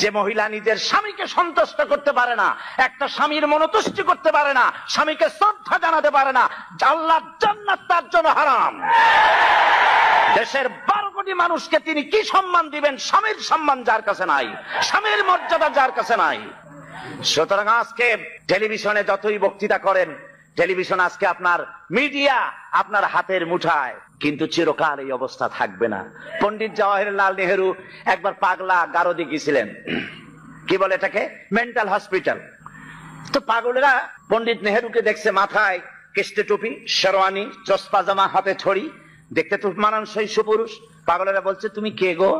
যে মহিলা নিজের স্বামীকে সন্তুষ্ট করতে পারে না, একটা স্বামীর মনোতুষ্টি করতে পারে না, স্বামীকে শ্রদ্ধা জানাতে পারে না, আল্লাহর জান্নাত তার জন্য হারাম। দেশের 12 কোটি মানুষকে তিনি কি সম্মান দিবেন? স্বামীর সম্মান যার কাছে নাই, স্বামীর মর্যাদা যার কাছে নাই। সুতরাং আজকে টেলিভিশনে যতই বক্তৃতা করেন, টেলিভিশন আজকে আপনার মিডিয়া আপনার হাতের মুঠায়, কিন্তু চিরকাল এই অবস্থা থাকবে না। পণ্ডিত জওয়াহরলাল নেহেরু একবার পাগলা গারদে গিয়েছিলেন, কি বলে এটাকে, মেন্টাল হসপিটাল। তো পাগলেরা পণ্ডিত নেহেরুকে দেখছে মাথায় কেস্টে টুপি, শেরওয়ানি, চশমা জামা, হাতে ছড়ি, দেখতে তো মানানসই সুপুরুষ। পাগলেরা বলছে তুমি কে গো?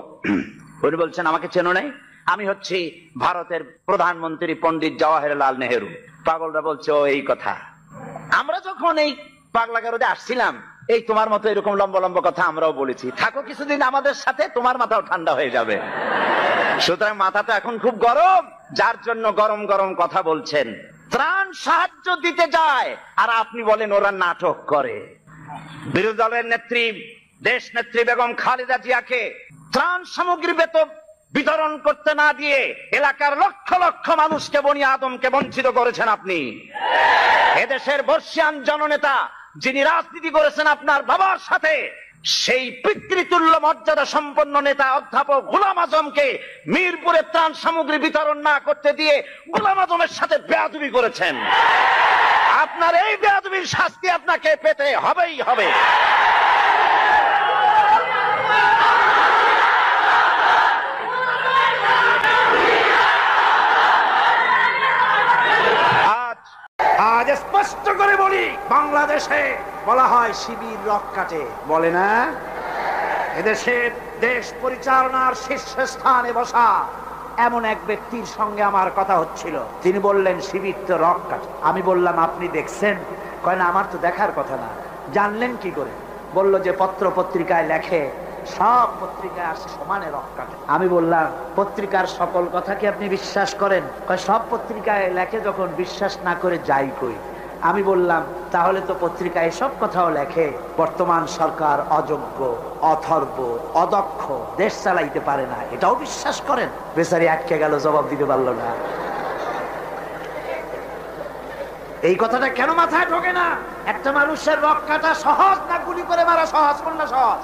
উনি বলছেন আমাকে চেনো নাই, আমি হচ্ছি ভারতের প্রধানমন্ত্রী পণ্ডিত জওয়াহরলাল নেহেরু। পাগলরা বলছে ও এই কথা, আমরা যখন এই পাগলা গারদে আসছিলাম এই তোমার মতো এরকম লম্বা লম্বা কথা আমরাও বলেছি, থাকো কিছুদিন আমাদের সাথে, তোমার মাথাও ঠান্ডা হয়ে যাবে। সুতরাং মাথা তো এখন খুব গরম, যার জন্য গরম গরম কথা বলছেন। ত্রাণ সাহায্য দিতে যায় আর আপনি বলেন ওরা নাটক করে। বিরোধী দলের নেত্রী, দেশ নেত্রী বেগম খালেদা জিয়াকে ত্রাণ সামগ্রী বিতরণ করতে না দিয়ে এলাকার লক্ষ লক্ষ মানুষকে, বনি আদমকে বঞ্চিত করেছেন আপনি। এদেশের বর্ষিয়ান জননেতা যিনি রাজনীতি করেছেন আপনার বাবার সাথে, সেই পিতৃতুল্য মর্যাদা সম্পন্ন নেতা অধ্যাপক গোলাম আজমকে মিরপুরে ত্রাণ সামগ্রী বিতরণ না করতে দিয়ে গোলাম আজমের সাথে বেয়াদবি করেছেন। আপনার এই বেয়াদবির শাস্তি আপনাকে পেতে হবেই হবে। আজ স্পষ্ট করে বলি, বাংলাদেশে বলা হয় শিবির রক কাটে, বলে না? এদেশের দেশ পরিচালনার শীর্ষস্থানে বসা এমন এক ব্যক্তির সঙ্গে আমার কথা হচ্ছিল, তিনি বললেন শিবির তো রক কাটে। আমি বললাম আপনি দেখছেন? কয় না, আমার তো দেখার কথা না। জানলেন কি করে? বলল যে পত্র পত্রিকায় লেখে, সব পত্রিকায় আসে সমানে রক কাটে। আমি বললাম পত্রিকার সকল কথা কি আপনি বিশ্বাস করেন? কয় সব পত্রিকায় লেখে, যখন বিশ্বাস না করে যাই কই। আমি বললাম তাহলে তো পত্রিকায় সব কথাও লেখে বর্তমান সরকার অযোগ্য, অথর্ব, অদক্ষ, দেশ চালাইতে পারে না, এটাও বিশ্বাস করেন? বেচারি আটকে গেল, জবাব দিতে পারলো না। এই কথাটা কেন মাথায় ঢোকে না? একটা মানুষের রক কাটা সহজ না গুলি করে মারা সহজ? কোনটা সহজ?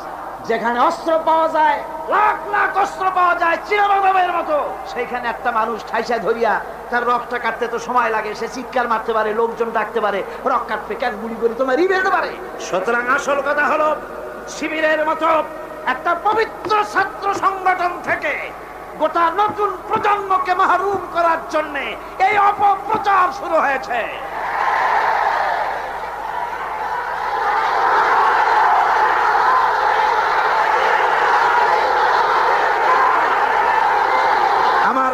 যেখানে অস্ত্র পাওয়া যায়, লাখ লাখ অস্ত্র পাওয়া যায় চিরবাবের মতো, সেইখানে একটা মানুষ ঠাইসা ধরিয়া তার রকটা কাটতে তো সময় লাগে, সে চিৎকার মারতে পারে, লোকজন ডাকতে পারে, রক কাটবে কেন, গুলি করে তোমার বেরোতে পারে। সুতরাং আসল কথা হলো, শিবিরের মতো একটা পবিত্র ছাত্র সংগঠন থেকে গোটা নতুন প্রজন্মকে মাহরুম করার জন্য এই অপপ্রচার শুরু হয়েছে।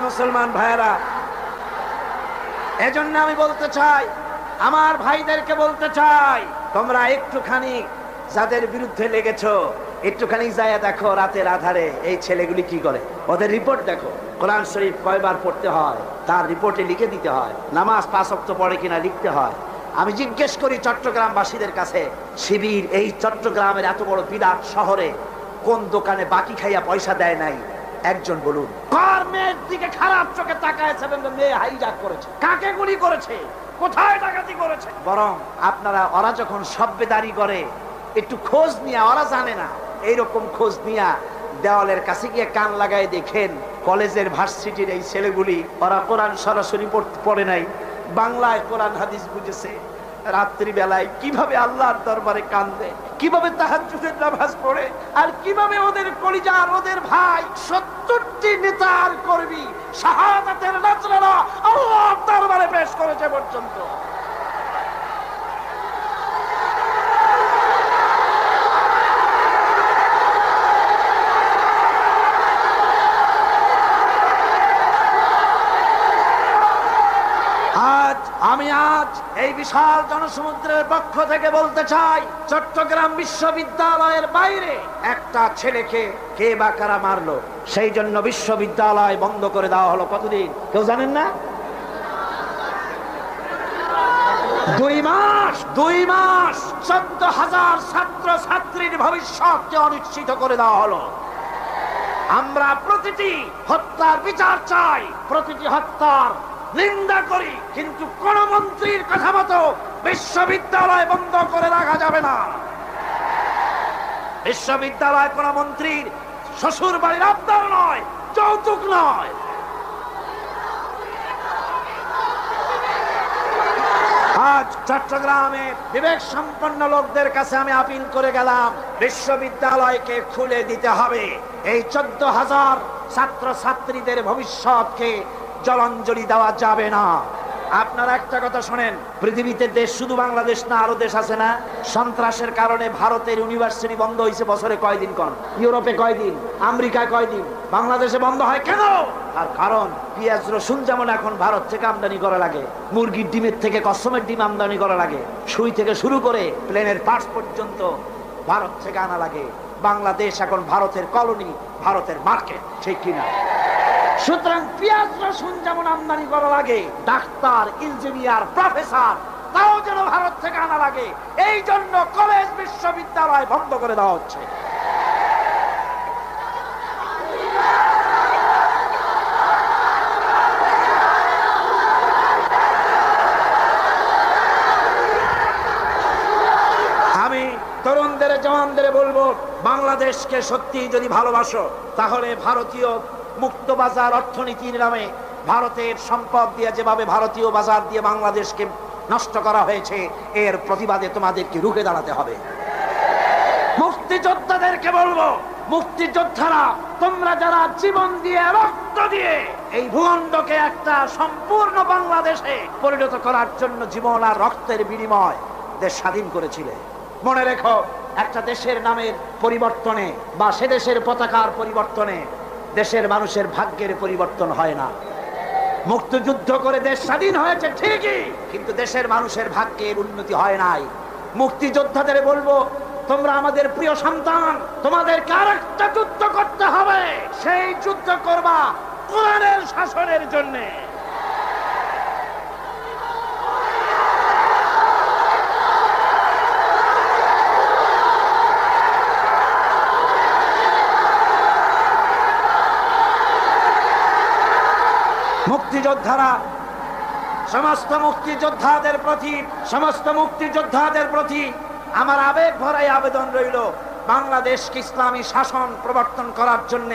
মুসলমান ভাইরা, এজন্য আমি বলতে চাই, আমার ভাইদেরকে বলতে চাই, তোমরা একটুখানি যাদের বিরুদ্ধে লেগেছো, একটুখানি যায় দেখো রাতের আধারে এই ছেলেগুলি কি করে, ওদের রিপোর্ট দেখো। কোরআন শরীফ কয়বার পড়তে হয় তার রিপোর্টে লিখে দিতে হয়, নামাজ 5 ওয়াক্ত পড়ে কিনা লিখতে হয়। আমি জিজ্ঞেস করি চট্টগ্রামবাসীদের কাছে, শিবির এই চট্টগ্রামের এত বড় বিরাট শহরে কোন দোকানে বাকি খাইয়া পয়সা দেয় নাই? একজন বলুন। কার মেয়ের দিকে খারাপ চোখে তাকায়ছে? মেয়ে হাইজাক করেছে, কাকে গুলি করেছে, কোথায় ডাকাতি করেছে? বরং আপনারা ওরা যখন সভ্যদারি করে একটু খোঁজ নিয়ে, ওরা জানে না, এইরকম খোঁজ নিয়ে দেওয়ালের কাছে গিয়ে কান লাগায় দেখেন কলেজের ভার্সিটির এই ছেলেগুলি, ওরা কোরআন সরাসরি পড়ে নাই, বাংলায় কোরআন হাদিস বুঝেছে, রাত্রি বেলায় কিভাবে আল্লাহর দরবারে কান্দে, কিভাবে তাহাজ্জুদের নামাজ পড়ে, আর কিভাবে ওদের কলিজার, ওদের ভাই 70টি নেতার কর্মী শাহাদাতের নাজরানা আল্লাহর দরবারে পেশ করেছে পর্যন্ত। আমি আজ এই বিশাল জনসমুদ্রের পক্ষ থেকে বলতে চাই, চট্টগ্রাম বিশ্ববিদ্যালয়ের বাইরে একটা ছেলেকে কে বা কারা মারলো, সেই জন্য বিশ্ববিদ্যালয় বন্ধ করে দেওয়া হলো। কতদিন কেউ জানেন না? 2 মাস। 14,000 ছাত্র ছাত্রীর ভবিষ্যৎকে অনিশ্চিত করে দেওয়া হলো। আমরা প্রতিটি হত্যার বিচার চাই, প্রতিটি হত্যার নিন্দা করি, কিন্তু কোন মন্ত্রীর কথা মতো বিশ্ববিদ্যালয় বন্ধ করে রাখা যাবে না। বিশ্ববিদ্যালয় কোন মন্ত্রীর শ্বশুর বাড়ির আবদার নয়, যৌতুক নয়। আজ চট্টগ্রামে বিবেক সম্পন্ন লোকদের কাছে আমি আপিল করে গেলাম, বিশ্ববিদ্যালয়কে খুলে দিতে হবে। এই 14,000 ছাত্র ছাত্রীদের ভবিষ্যৎকে জলাঞ্জলি দেওয়া যাবে না। আপনারা একটা কথা শোনেন, পৃথিবীতে দেশ শুধু বাংলাদেশ না, আরো দেশ আছে না? সন্ত্রাসের কারণে ভারতের ইউনিভার্সিটি বন্ধ হয়েছে বছরে কয়দিন, কোন ইউরোপে কয়দিন, আমেরিকায় কয়দিন, বাংলাদেশে বন্ধ হয় কেন? আর কারণ পেঁয়াজ রসুন যেমন এখন ভারত থেকে আমদানি করা লাগে, মুরগির ডিমের থেকে কসমের ডিম আমদানি করা লাগে, সুই থেকে শুরু করে প্লেনের পার্টস পর্যন্ত ভারত থেকে আনা লাগে। বাংলাদেশ এখন ভারতের কলোনি, ভারতের মার্কেট, ঠিক কিনা? সুতরাং পেঁয়াজ রসুন যেমন আমদানি করা লাগে, ডাক্তার, ইঞ্জিনিয়ার, প্রফেসর তাও যেন ভারত থেকে আনা লাগে। এই জন্য কলেজ বিশ্ববিদ্যালয় বন্ধ করে দেওয়া হচ্ছে। আমি তরুণদের, জওয়ানদের বলবো, বাংলাদেশকে সত্যি যদি ভালোবাসো তাহলে ভারতীয় মুক্ত বাজার অর্থনীতির নামে ভারতের সম্পদ দিয়ে যেভাবে ভারতীয় বাজার দিয়ে বাংলাদেশকে নষ্ট করা হয়েছে, এর প্রতিবাদে তোমাদেরকে রুখে দাঁড়াতে হবে। মুক্তিযোদ্ধাদেরকে বলবো, মুক্তিযোদ্ধারা তোমরা যারা জীবন দিয়ে, রক্ত দিয়ে এই ভূখণ্ডকে একটা সম্পূর্ণ বাংলাদেশে পরিণত করার জন্য জীবন আর রক্তের বিনিময় দেশ স্বাধীন করেছিলে, মনে রেখো, একটা দেশের নামের পরিবর্তনে বা সে দেশের পতাকার পরিবর্তনে দেশের মানুষের ভাগ্যের পরিবর্তন হয় না। মুক্তিযুদ্ধ করে দেশ স্বাধীন হয়েছে ঠিকই, কিন্তু দেশের মানুষের ভাগ্যের উন্নতি হয় নাই। মুক্তিযোদ্ধাদের বলবো, তোমরা আমাদের প্রিয় সন্তান, তোমাদেরকে আরেকটা যুদ্ধ করতে হবে। সেই যুদ্ধ করবা কোরআনের শাসনের জন্য। মুক্তিযোদ্ধারা, সমস্ত মুক্তিযোদ্ধাদের প্রতি আমার আবেগ ভরাই আবেদন রইল, বাংলাদেশকে ইসলামী শাসন প্রবর্তন করার জন্য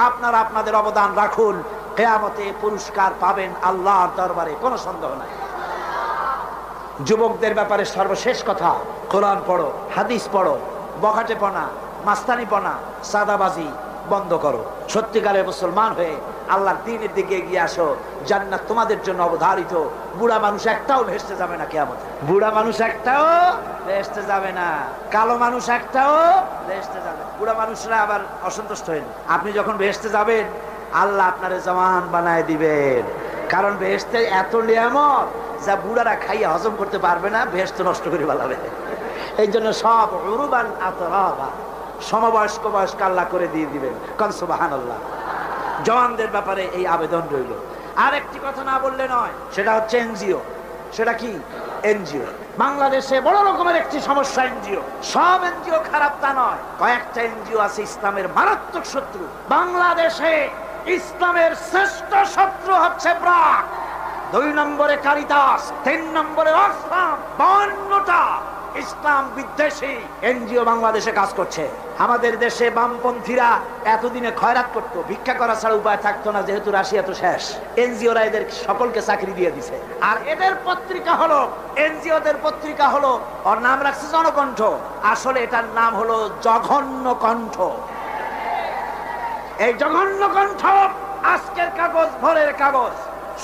আপনারা আপনাদের অবদান রাখুন। কিয়ামতে পুরস্কার পাবেন আল্লাহর দরবারে, কোনো সন্দেহ নাই। যুবকদের ব্যাপারে সর্বশেষ কথা, কোরআন পড়ো, হাদিস পড়ো, বখাটেপনা, মাস্তানিপনা, সাদাবাজি বন্ধ করো। সত্যিকারের মুসলমান হয়ে আল্লাহর দ্বীনের দিকে এগিয়ে আসো। জান্নাত তোমাদের জন্য অবধারিত। বুড়া মানুষ একটাও ভেস্তে যাবে না কিয়ামতে। বুড়া মানুষ একটাও ভেস্তে যাবে না, কালো মানুষ একটাও ভেস্তে যাবে। বুড়া মানুষরা আবার অসন্তুষ্ট হন, আপনি যখন ভেস্তে যাবেন আল্লাহ আপনারে জওয়ান বানায় দিবেন। কারণ ভেস্তে এত নিয়ামত যা বুড়ারা খাইয়া হজম করতে পারবে না, ভেস্ত নষ্ট করে ফেলাবে। এই জন্য সব উরুবান আতরাবা, সমবয়স্ক বয়স্ক আল্লাহ করে দিয়ে দিবেন। কারণ সুবহানাল্লাহ। জওয়ানদের ব্যাপারে এই আবেদন রইল। আর একটি কথা না বললে নয়, সেটা হচ্ছে এনজিও। সেটা কি? এনজিও। বাংলাদেশে বড় রকমের একটি সমস্যা এনজিও। সব এনজিও খারাপ তা নয়, কয়েকটা এনজিও আছে ইসলামের মারাত্মক শত্রু। বাংলাদেশে ইসলামের শ্রেষ্ঠ শত্রু হচ্ছে ব্রাক, 2 নম্বরে কারিতাস, 3 নম্বরে অক্সফাম। 52টা ইসলাম বিদ্বেষী এনজিও বাংলাদেশে কাজ করছে। আমাদের দেশে বামপন্থীরা এতদিনে খয়রাত করতো, ভিক্ষা করা ছাড়া উপায় থাকতো না, যেহেতু রাশিয়া তো শেষ। এনজিওরা এদের সকলকে চাকরি দিয়ে দিছে। আর এদের পত্রিকা হলো, এনজিওদের পত্রিকা হলো, ওর নাম রাখছে জনকণ্ঠ, আসলে এটার নাম হলো জঘন্য কণ্ঠ। এই জঘন্য কণ্ঠ আজকের কাগজ, ভোরের কাগজ,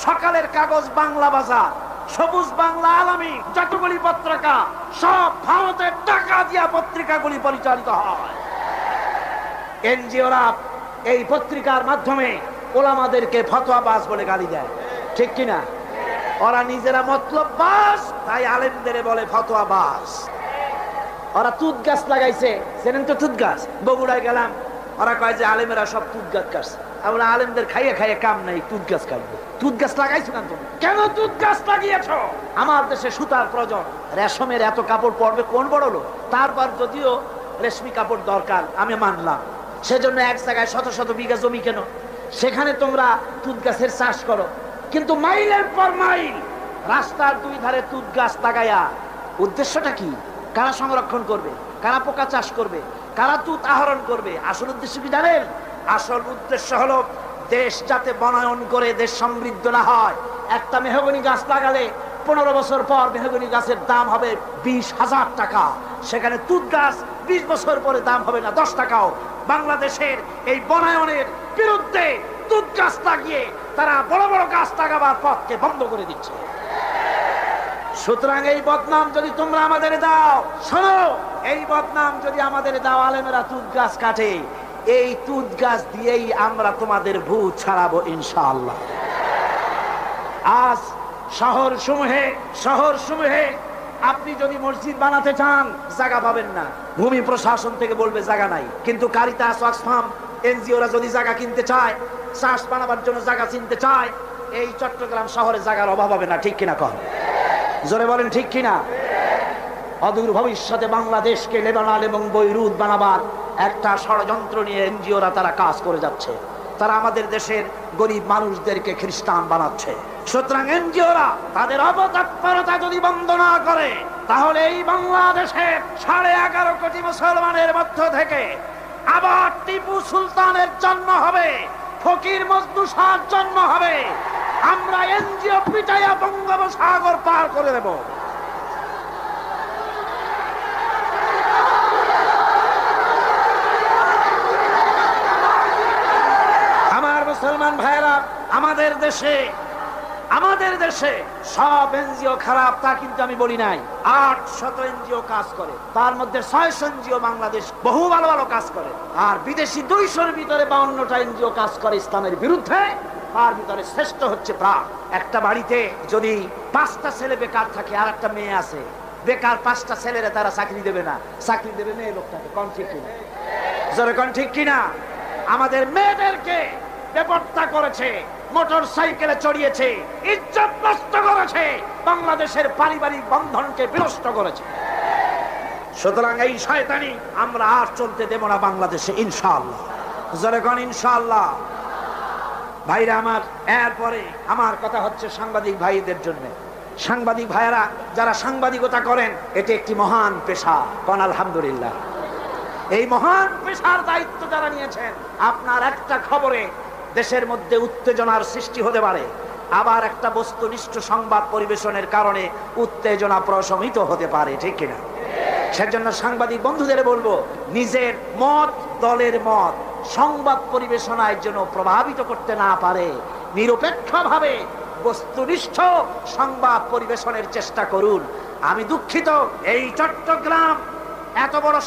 সকালের কাগজ, বাংলা বাজার, সবুজ বাংলা, আলামী, যতগুলি পত্রিকা সব ভারতের টাকা দিয়া পত্রিকাগুলি পরিচালিত হয়। এনজিওরা এই পত্রিকার মাধ্যমে ওলামাদেরকে ফতোয়াবাজ বলে গালি দেয়, ঠিক কিনা? ওরা নিজেরা মতলববাজ, তাই আলেমদের বলে ফতোয়াবাজ। ওরা তুত গাছ লাগাইছে, জানেন তো তুত গাছ? বগুড়ায় গেলাম, ওরা কয় যে আলেমেরা সব তুত গাছ কাটছে। আমরা আলেমদের খাইয়ে খাইয়ে কাম নাই, তুত গাছ কাটবো। তুত গাছ লাগাইছো না তুমি? কেন তুত গাছ লাগিয়েছ? আমার দেশে সুতার প্রয়োজন, রেশমের এত কাপড় পরবে কোন বড় লোক? তারপর যদিও রেশমি কাপড় দরকার আমি মানলাম, সেজন্য এক জায়গায় শত শত বিঘা জমি কেন, সেখানে তোমরা তুঁত গাছের চাষ করো। কিন্তু মাইলের পর মাইল রাস্তার দুই ধারে তুঁত গাছ লাগাইয়া উদ্দেশ্যটা কি? কারা সংরক্ষণ করবে, কারা পোকা চাষ করবে, কারা তুঁত আহরণ করবে? আসল উদ্দেশ্য কি জানেন? আসল উদ্দেশ্য হলো দেশ যাতে বনায়ন করে দেশ সমৃদ্ধ না হয়। একটা মেহগনি গাছ লাগালে 15 বছর পর মেহগনি গাছের দাম হবে 20,000 টাকা, সেখানে তুঁত গাছ 20 বছর পরে দাম হবে না 10 টাকাও। বাংলাদেশের এই বনায়নের বিরুদ্ধে তুঁত গাছ লাগিয়ে তারা বড় বড় গাছ লাগাবার পথকে বন্ধ করে দিচ্ছে। সুতরাং এই বদনাম যদি তোমরা আমাদের দাও, শোনো, এই বদনাম যদি আমাদের দাও, আলেমেরা তুঁত গাছ কাটে, এই তুঁত গাছ দিয়েই আমরা তোমাদের ভূত ছাড়াবো ইনশাআল্লাহ। আজ শহর সমূহে আপনি যদি মসজিদ বানাতে চান জায়গা পাবেন না, ভূমি প্রশাসন থেকে বলবে জায়গা নাই। কিন্তু কারিতাস, অক্সফাম, এনজিওরা যদি জায়গা কিনতে চায়, চাষ বানাবার জন্য জায়গা কিনতে চায়, এই চট্টগ্রাম শহরে জায়গার অভাব হবে না। ঠিক কিনা কন? জোরে বলেন ঠিক কিনা? অদূর ভবিষ্যতে বাংলাদেশকে লেবানন এবং বৈরুত বানাবার একটা ষড়যন্ত্র নিয়ে এনজিওরা তারা কাজ করে যাচ্ছে। তারা আমাদের দেশের গরিব মানুষদেরকে খ্রিস্টান বানাচ্ছে। সুতরাং এনজিওরা তাদের অপতৎপরতা যদি বন্ধ না করে, তাহলে এই বাংলাদেশে 11.5 কোটি মুসলমানের মধ্য থেকে আবার টিপু সুলতানের জন্ম হবে, ফকির মজনু শাহর জন্ম হবে। আমরা এনজিও পিটাইয়া বঙ্গোপসাগর পার করে দেব। আমার মুসলমান ভাইরা, আমাদের দেশে সব এনজিও খারাপ তা কিন্তু আমি বলি নাই। 800 এনজিও কাজ করে, তার মধ্যে 600 এনজিও বাংলাদেশ বহু ভালো ভালো কাজ করে, আর বিদেশি 200-র ভিতরে 52টা এনজিও কাজ করে ইসলামের বিরুদ্ধে। তার ভিতরে শ্রেষ্ঠ হচ্ছে প্রাণ। একটা বাড়িতে যদি 5টা ছেলে বেকার থাকে আর একটা মেয়ে আছে, বেকার 5টা ছেলেরা তারা চাকরি দেবে না, চাকরি দেবে মেয়ে লোকটাকে। কোন ঠিক কিনা? জোরে কোন ঠিক কিনা? আমাদের মেয়েদেরকে বেপরোয়া করেছে, মোটর সাইকেলে চড়িয়েছে, ইজ্জত নষ্ট করেছে, বাংলাদেশের পারিবারিক বন্ধনকে বিনষ্ট করেছে। সুতরাং এই শয়তানি আমরা আর চলতে দেব না বাংলাদেশে ইনশাআল্লাহ। জোরে কোন ইনশাআল্লাহ। ভাইরা আমার, এরপরে আমার কথা হচ্ছে সাংবাদিক ভাইদের জন্য। সাংবাদিক ভাইরা যারা সাংবাদিকতা করেন, এটি একটি মহান পেশা। কোন আলহামদুলিল্লাহ। এই মহান পেশার দায়িত্ব যারা নিয়েছেন, আপনার একটা খবরে দেশের মধ্যে উত্তেজনার সৃষ্টি হতে পারে, আবার একটা বস্তুনিষ্ঠ সংবাদ পরিবেশনের কারণে উত্তেজনা প্রশমিত হতে পারে। ঠিক কিনা? সেজন্য সাংবাদিক বন্ধুদের বলবো, নিজের মত, দলের মত সংবাদ পরিবেশনার জন্য প্রভাবিত করতে না পারে, নিরপেক্ষভাবে বস্তুনিষ্ঠ সংবাদ পরিবেশনের চেষ্টা করুন। আমি দুঃখিত, এই চট্টগ্রাম এত বড়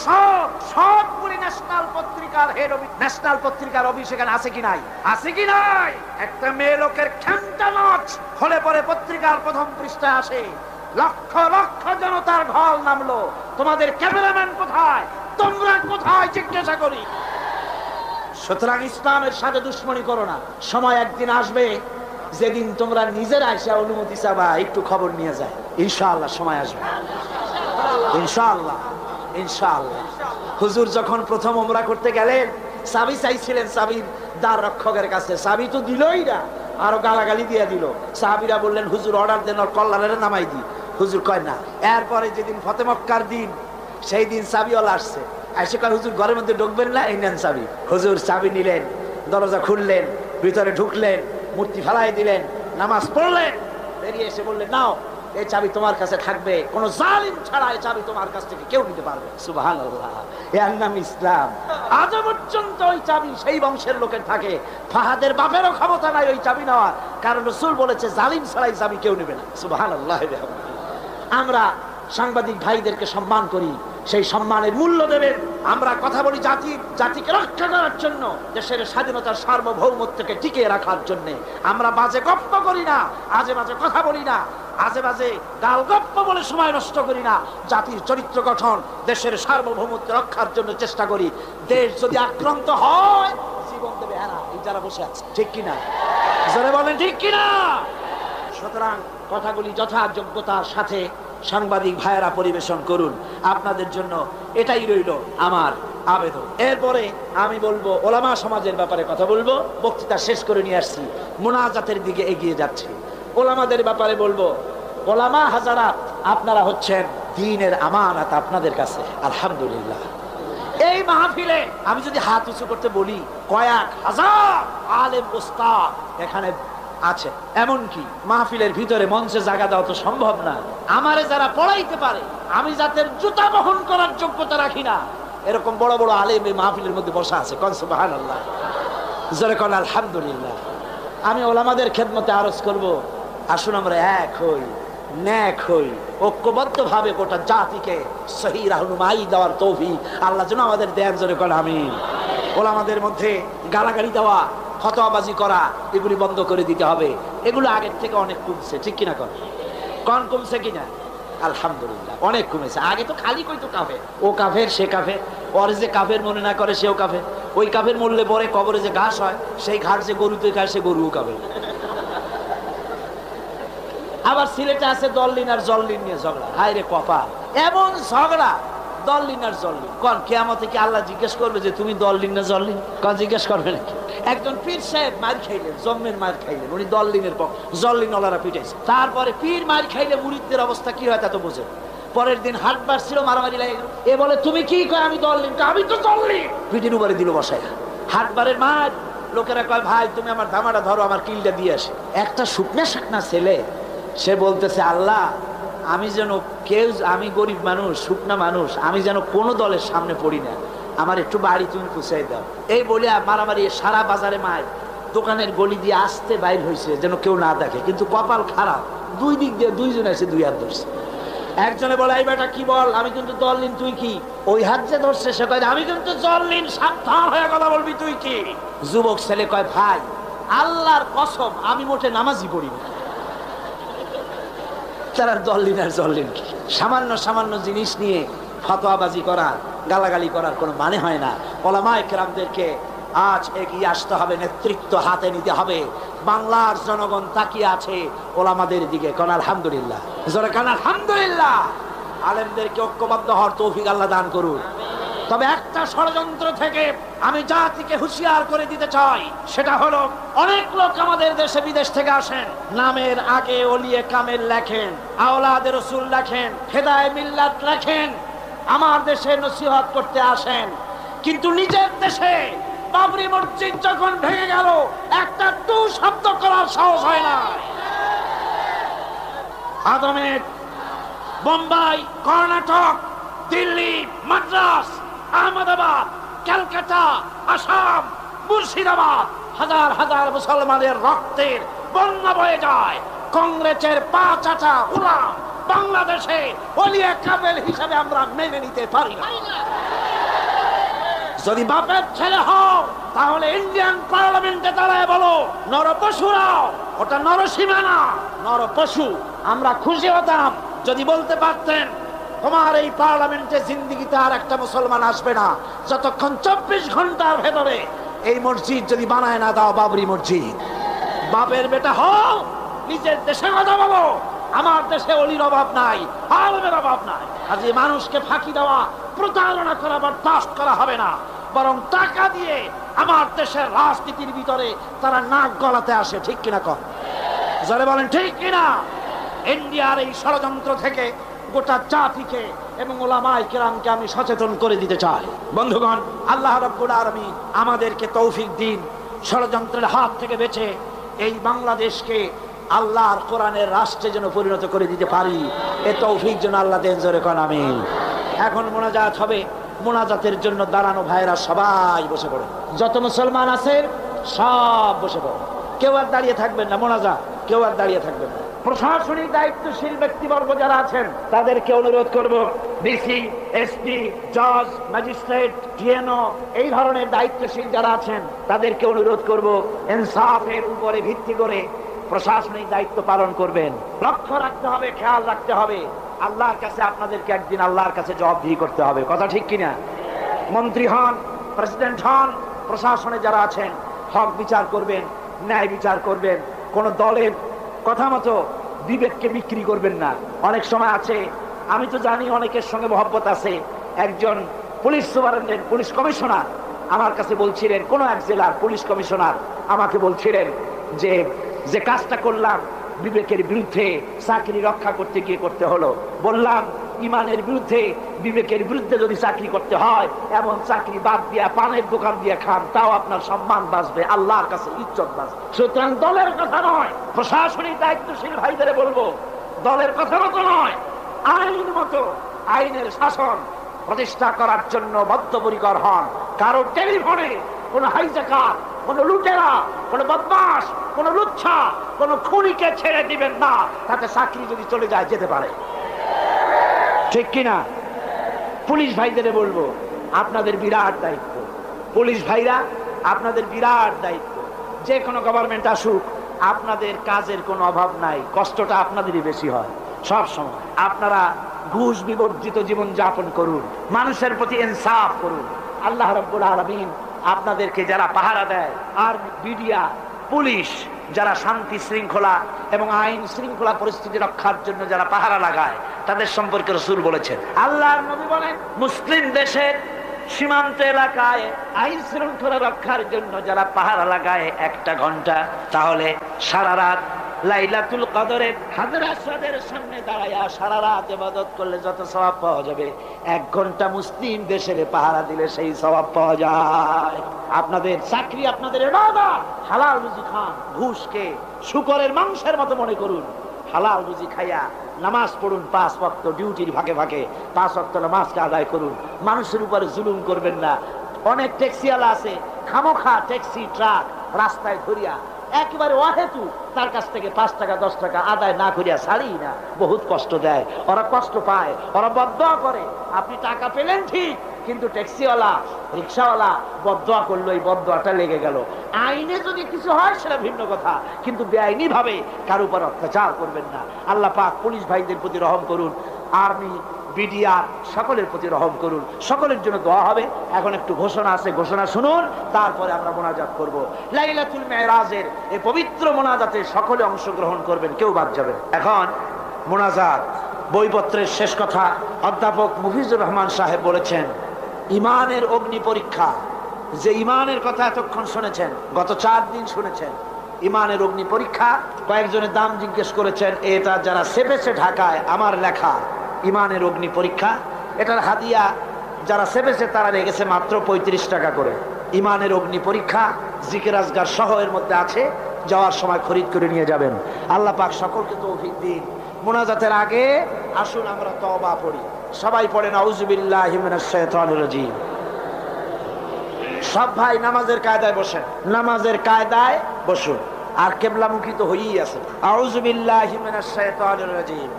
সবগুলি ন্যাশনাল পত্রিকার অফিস এখানে আছে কি নাই? আছে কি নাই? একটা মেয়ে লোকের খেমটা নাচ হলে পরে পত্রিকার প্রথম পৃষ্ঠায় আসে, লক্ষ লক্ষ জনতার ঢল নামলো, তোমাদের ক্যামেরাম্যান কোথায়, তোমরা কোথায় জিজ্ঞাসা করি। সুতরাং ইসলামের সাথে দুশ্মনী করো না। সময় একদিন আসবে যেদিন তোমরা নিজেরা এসে অনুমতি চাবা একটু খবর নিয়ে যায়। ইনশাআল্লাহ সময় আসবে, ইনশাআল্লাহ ইনশাআল্লাহ। হুজুর যখন প্রথম উমরা করতে গেলেন, চাবি চাইছিলেন চাবির দ্বার রক্ষকের কাছে, চাবি তো দিলই না, আরো গালাগালি দিয়ে দিল। সাহাবীরা বললেন, হুজুর অর্ডার দেন, ওর কল্লারে নামাই দি। হুজুর কয় না। এরপরে যেদিন ফতে মক্কার দিন, সেই দিন চাবিওয়ালা আসছে, এসে কয়, হুজুর ঘরের মধ্যে ঢুকবেন না, এই নেন চাবি। হুজুর চাবি নিলেন, দরজা খুললেন, ভিতরে ঢুকলেন, মূর্তি ফেলাই দিলেন, নামাজ পড়লেন, বেরিয়ে এসে বললেন, নাও এই চাবি তোমার কাছে থাকবে, কোন জালিম ছাড়া এই চাবি তোমার কাছ থেকে কেউ নিতে পারবে। সুবহানাল্লাহ, এর নাম ইসলাম। আজ পর্যন্ত ওই চাবি সেই বংশের লোকের থাকে। ফাহাদের বাপেরও ক্ষমতা নাই ওই চাবি নেওয়ার, কারণ রাসূল বলেছে জালিম ছাড়া এই চাবি কেউ নেবে না। সুবহানাল্লাহ। আমরা সাংবাদিক ভাইদেরকে সম্মান করি, সেই সম্মানের মূল্য দেবেন। আমরা কথা বলি জাতিকে রক্ষা করার জন্য, দেশের স্বাধীনতার সার্বভৌমত্বকে টিকিয়ে রাখার জন্য। আমরা বাজে গপ্প করি না, আজে বাজে কথা বলি না, আজে বাজে গাল গপ্প বলে সময় নষ্ট করি না। জাতির চরিত্র গঠন, দেশের সার্বভৌমত্ব রক্ষার জন্য চেষ্টা করি। দেশ যদি আক্রান্ত হয়, জীবন দেবে এরা, এই যারা বসে আছে। ঠিক কিনা? জোরে বলেন ঠিক কিনা? সুতরাং কথাগুলি যথাযোগ্যতার সাথে সাংবাদিক ভাইয়েরা পরিবেশন করুন। আপনাদের জন্য এটাই রইল আমার আবেদন। এরপরে আমি বলবো ওলামা সমাজের ব্যাপারে কথা বলবো, বক্তৃতা শেষ করে নিয়ে আসছি, মুনাজাতের দিকে এগিয়ে যাচ্ছি। ওলামাদের ব্যাপারে বলবো, ওলামা হাজারাত আপনারা হচ্ছেন দ্বীনের আমানত আপনাদের কাছে। আলহামদুলিল্লাহ এই মাহফিলে আমি যদি হাত উঁচু করতে বলি, কয়েক হাজার আলেম উস্তাদ এখানে আছে। এমনকি মাহফিলের ভিতরে মঞ্চে জায়গা দেওয়া তো সম্ভব না। আমারে যারা পড়াইতে পারে, আমি যাদের জুতা বহন করার যোগ্যতা রাখি না, এরকম বড় বড় আলেম এই মাহফিলের মধ্যে বসা আছে। কোন সুবহানাল্লাহ, জোরে কোন আলহামদুলিল্লাহ। আমি ওলামাদের খেদমতে আরজ করব, আসুন আমরা এক হই, নেক হই, ঐক্যবদ্ধ ভাবে গোটা জাতিকে সহি রাহনুমাই দেওয়ার তৌফিক আল্লাহ যেন আমাদের দেন। জোরে কোন আমিন। ওলামাদের মধ্যে গালাগালি দেওয়া, ফতোয়াবাজি করা, এগুলি বন্ধ করে দিতে হবে। এগুলো আগের থেকে অনেক কমছে, ঠিক কিনা? কন কমছে কিনা? আলহামদুলিল্লাহ অনেক কমেছে। আগে তো খালি কইতো কাফের, ও কাফের, সে কাফের, পরে যে কাফের মনে না করে সেও কাফের। ওই কাফের মরলে পরে কবরে যে ঘাস হয়, সেই ঘাস যে গরুতে খায় সে গরুও কাফের। আবার সিলেটে আছে দললিন আর জল্লিন নিয়ে ঝগড়া। হায় রে কপাল, এমন ঝগড়া দললিন আর জল্লিন। কোন কিয়ামতে কি আল্লাহ জিজ্ঞেস করবে যে তুমি দললিন না জল্লিন? কোন জিজ্ঞেস করবে নাকি? একজন পীর সাহেব মার খাইলেন, জম্মের মার খাইলেন, উনি দললিনের পর, জল্লিন ওলারা পিটাইছে। তারপরে পীর মার খাইলে মুরিদদের অবস্থা কি হয় তা তো বোঝেন। পরের দিন হাট বাড়ছিল, মারামারি লাগে গেল। এ বলে তুমি কি কয়? আমি দললিন। আমি তো জল্লিন। পিঠের উপরে দিল বসায়। হাট বারের মার লোকেরা কয় ভাই তুমি আমার ধামাটা ধরো, আমার কিলটা দিয়ে আসে। একটা শুকনা শাকনা ছেলে, সে বলতেছে আল্লাহ আমি যেন কেউ, আমি গরিব মানুষ, শুকনা মানুষ, আমি যেন কোনো দলের সামনে পড়ি না, আমার একটু বাড়ি তুমি পুষাই দাও। এই বলে মারামারি সারা বাজারে মায়, দোকানের গলি দিয়ে আসতে বাইর হয়েছে যেন কেউ না দেখে। কিন্তু কপাল খারাপ, দুই দিক দিয়ে দুইজন এসে দুই হাত ধরছে। একজনে বলে এই বেটা কি বল, আমি কিন্তু দললিন, তুই কি? ওই হাত যে ধরছে সে কয় আমি কিন্তু জল্লিন, সাবধান হয়ে কথা বলবি, তুই কি? যুবক ছেলে কয় ভাই আল্লাহর কসম আমি মোটে নামাজই পড়ি না। তারা দললিন আর জল্লিন কি? সামান্য সামান্য জিনিস নিয়ে ফতোয়াবাজি করা, গালাগালি করার কোনো মানে হয় না। ওলামায়ে কেরামদেরকে আজ এগিয়ে আসতে হবে, নেতৃত্ব হাতে নিতে হবে। বাংলার জনগণ তাকিয়ে আছে ওলামাদের দিকে। কোন আলহামদুলিল্লাহ, জোরে কোন আলহামদুলিল্লাহ। আলেমদেরকে ঐক্যবদ্ধ হওয়ার তৌফিক আল্লাহ দান করুন। তবে একটা ষড়যন্ত্র থেকে আমি জাতিকে হুঁশিয়ার করে দিতে চাই, সেটা হলো অনেক লোক আমাদের দেশে বিদেশ থেকে আসেন, নামের আগে ওলিয়ে কামেল লেখেন, আওলাদে রসুল লেখেন, হেদায়ে মিল্লাত লেখেন, আমার দেশে নসিহত করতে আসেন, কিন্তু নিজের দেশে বাবরি মসজিদ যখন ভেঙে গেল একটা টু শব্দ করার সাহস হয় না। আদমের বোম্বাই, কর্ণাটক, দিল্লি, মাদ্রাস, আহমেদাবাদ, ক্যালকাটা, আসাম, মুর্শিদাবাদ, হাজার হাজার মুসলমানের রক্তের বন্যা বয়ে যায়। কংগ্রেসের ৫ আটা গোলাম বাংলাদেশে ওলিয়ে কামেল হিসাবে আমরা মেনে নিতে পারি না। যদি বাপের ছেলে হও তাহলে ইন্ডিয়ান পার্লামেন্টে দাঁড়ায় বলো নরপশুরাও, ওটা নরসীমা না, নরপশু। আমরা খুশি হতাম যদি বলতে পারতেন তোমার এই পার্লামেন্টে জিন্দিগিতে আর একটা মুসলমান আসবে না যতক্ষণ ২৪ ঘন্টার ভেতরে এই মসজিদ যদি বানায় না দাও বাবরি মসজিদ। বাপের বেটা হও, নিজের দেশে কথা বলো, আমার দেশে অলির অভাব নাই, আলমের অভাব নাই। আজ মানুষকে ফাঁকি দেওয়া, প্রতারণা করা বরদাস্ত করা হবে না, বরং টাকা দিয়ে আমার দেশের রাজনীতির ভিতরে তারা নাক গলাতে আসে। ঠিক কিনা কর? যারা বলেন ঠিক কিনা? ইন্ডিয়ার এই ষড়যন্ত্র থেকে গোটা জাতিকে এবং ওলামায়ে কেরামকে আমি সচেতন করে দিতে চাই। বন্ধুগণ, আল্লাহ রাব্বুল আলামিন আমাদেরকে তৌফিক দিন ষড়যন্ত্রের হাত থেকে বেঁচে এই বাংলাদেশকে আল্লাহর কোরআনের রাষ্ট্রে যেন পরিণত করে দিতে পারি। এ তৌফিক যেন আল্লাহ দেন। জোরে কোন আমিন। এখন মোনাজাত হবে। মোনাজাতের জন্য দাঁড়ানো ভাইরা সবাই বসে পড়ে, যত মুসলমান আছেন সব বসে পড়ে, কেউ আর দাঁড়িয়ে থাকবেন না। মোনাজাত কেউ আর দাঁড়িয়ে থাকবেন না। প্রশাসনিক দায়িত্বশীল ব্যক্তিবর্গ যারা আছেন তাদেরকে অনুরোধ করব, ডিসি, এসপি, জজ, ম্যাজিস্ট্রেট, টিএনও, এই ধরনের দায়িত্বশীল যারা আছেন তাদেরকে অনুরোধ করব ইনসাফের উপরে ভিত্তি করে প্রশাসনিক দায়িত্ব পালন করবেন। লক্ষ্য রাখতে হবে, খেয়াল রাখতে হবে, আল্লাহর কাছে আপনাদেরকে একদিন আল্লাহর কাছে জবাবদিহি করতে হবে। কথা ঠিক কিনা? মন্ত্রী হন, প্রেসিডেন্ট হন, প্রশাসনে যারা আছেন হক বিচার করবেন, ন্যায় বিচার করবেন। কোন দলের কথা মতো বিবেককে বিক্রি করবেন না। অনেক সময় আছে, আমি তো জানি অনেকের সঙ্গে মহব্বত আছে, একজন পুলিশ সুপারিনটেন্ডেন্ট, পুলিশ কমিশনার আমার কাছে বলছিলেন, কোন এক জেলার পুলিশ কমিশনার আমাকে বলছিলেন যে যে কাজটা করলাম বিবেকের বিরুদ্ধে, চাকরি রক্ষা করতে গিয়ে করতে হলো। বললাম, ইমানের বিরুদ্ধে, বিবেকের বিরুদ্ধে যদি চাকরি করতে হয়, এমন চাকরি বাদ দিয়া পানের দোকান দিয়ে খান, তাও আপনার সম্মান বাঁচবে, আল্লাহর কাছে ইজ্জত বাঁচবে। সুতরাং দলের কথা নয়, প্রশাসনিক দায়িত্বশীল ভাইদের বলবো, দলের কথা মতো নয়, আইন মতো, আইনের শাসন প্রতিষ্ঠা করার জন্য বদ্ধপরিকর হন। কারো টেলিফোনে কোন হাইজাকার, কোন লুটেরা, কোন বদমাশ, কোন লুচ্ছা, কোন খুনিকে ছেড়ে দিবেন না। তাতে চাকরি যদি চলে যায় যেতে পারে, ঠিক কিনা? পুলিশ ভাইদের বলবো, আপনাদের বিরাট দায়িত্ব। পুলিশ ভাইরা, আপনাদের বিরাট দায়িত্ব। যে কোনো গভর্নমেন্ট আসুক, আপনাদের কাজের কোনো অভাব নাই, কষ্টটা আপনাদেরই বেশি হয় সব সময়। আপনারা ঘুষ বিবর্জিত জীবন যাপন করুন, মানুষের প্রতি ইনসাফ করুন। আল্লাহ রাব্বুল আলামিন আপনাদেরকে যারা পাহারা দেয়, আর মিডিয়া, পুলিশ যারা শান্তি শৃঙ্খলা এবং আইন শৃঙ্খলা পরিস্থিতি রক্ষার জন্য যারা পাহারা লাগায়, তাদের সম্পর্কে রাসূল বলেছেন, আল্লাহর নবী বলেন, মুসলিম দেশের সীমান্ত এলাকায় আইন শৃঙ্খলা রক্ষার জন্য যারা পাহারা লাগায় 1টা ঘন্টা, তাহলে সারা রাত লাইলাতুল কদরে হাজর আসওয়াদের সামনে দাঁড়ায়া সারা রাত ইবাদত করলে যত সওয়াব পাওয়া যাবে, 1 ঘন্টা মুসলিম দেশের পাহারা দিলে সেই সওয়াব পাওয়া যায়। আপনাদের চাকরি, আপনাদের ইবাদত, হালাল রুজি খান, ঘুষকে শুকরের মাংসের মতো মনে করুন। হালাল রুজি খাইয়া নামাজ পড়ুন, 5 ওয়াক্ত ডিউটির ফাঁকে ফাঁকে 5 ওয়াক্ত নামাজকে আদায় করুন। মানুষের উপরে জুলুম করবেন না। অনেক ট্যাক্সিওয়ালা আছে, খামোখা ট্যাক্সি ট্রাক রাস্তায় ধরিয়া একেবারে অহেতু তার কাছ থেকে 5 টাকা 10 টাকা আদায় না করিয়া ছাড়ি না, বহুত কষ্ট দেয়, ওরা কষ্ট পায়, ওরা বদদোয়া করে। আপনি টাকা পেলেন ঠিক, কিন্তু ট্যাক্সিওয়ালা, রিক্সাওয়ালা বদদোয়া করলো, এই বদদোয়াটা লেগে গেল। আইনে যদি কিছু হয় সেটা ভিন্ন কথা, কিন্তু বেআইনি ভাবে কার উপর অত্যাচার করবেন না। আল্লাহ পাক পুলিশ ভাইদের প্রতি রহম করুন, আর্মি, বিডিআর সকলের প্রতি রহম করুন। সকলের জন্য দোয়া হবে। এখন একটু ঘোষণা আছে, ঘোষণা শুনুন, তারপরে আমরা মোনাজাত করব। লাইলাতুল মেরাজের এই পবিত্র মোনাজাতে সকলে অংশগ্রহণ করবেন, কেউ বাদ যাবেন। এখন মোনাজাত, বইপত্রের শেষ কথা। অধ্যাপক মুফিজুর রহমান সাহেব বলেছেন, ইমানের অগ্নি পরীক্ষা। যে ইমানের কথা এতক্ষণ শুনেছেন, গত 4 দিন শুনেছেন, ইমানের অগ্নি পরীক্ষা। কয়েকজনের দাম জিজ্ঞেস করেছেন, এটা যারা সেপেছে ঢাকায়, আমার লেখা ইমানের অগ্নি পরীক্ষা, এটার হাদিয়া যারা সেপেছে তারা লেগেছে মাত্র 35 টাকা করে। ইমানের অগ্নি পরীক্ষা জিকির আজগার সহ এর মধ্যে আছে, যাওয়ার সময় খরিদ করে নিয়ে যাবেন। আল্লাহ পাক সকলকে তৌফিক দিন। মোনাজাতের আগে আসুন আমরা তওবা পড়ি। সবাই পড়েন আউযু বিল্লাহি মিনাশ শাইতানির রাজীম। সব ভাই নামাজের কায়দায় বসেন, নামাজের কায়দায় বসুন, আর কিবলামুখী তো হয়েই আছে। আউযু বিল্লাহি মিনাশ শাইতানির রাজীম,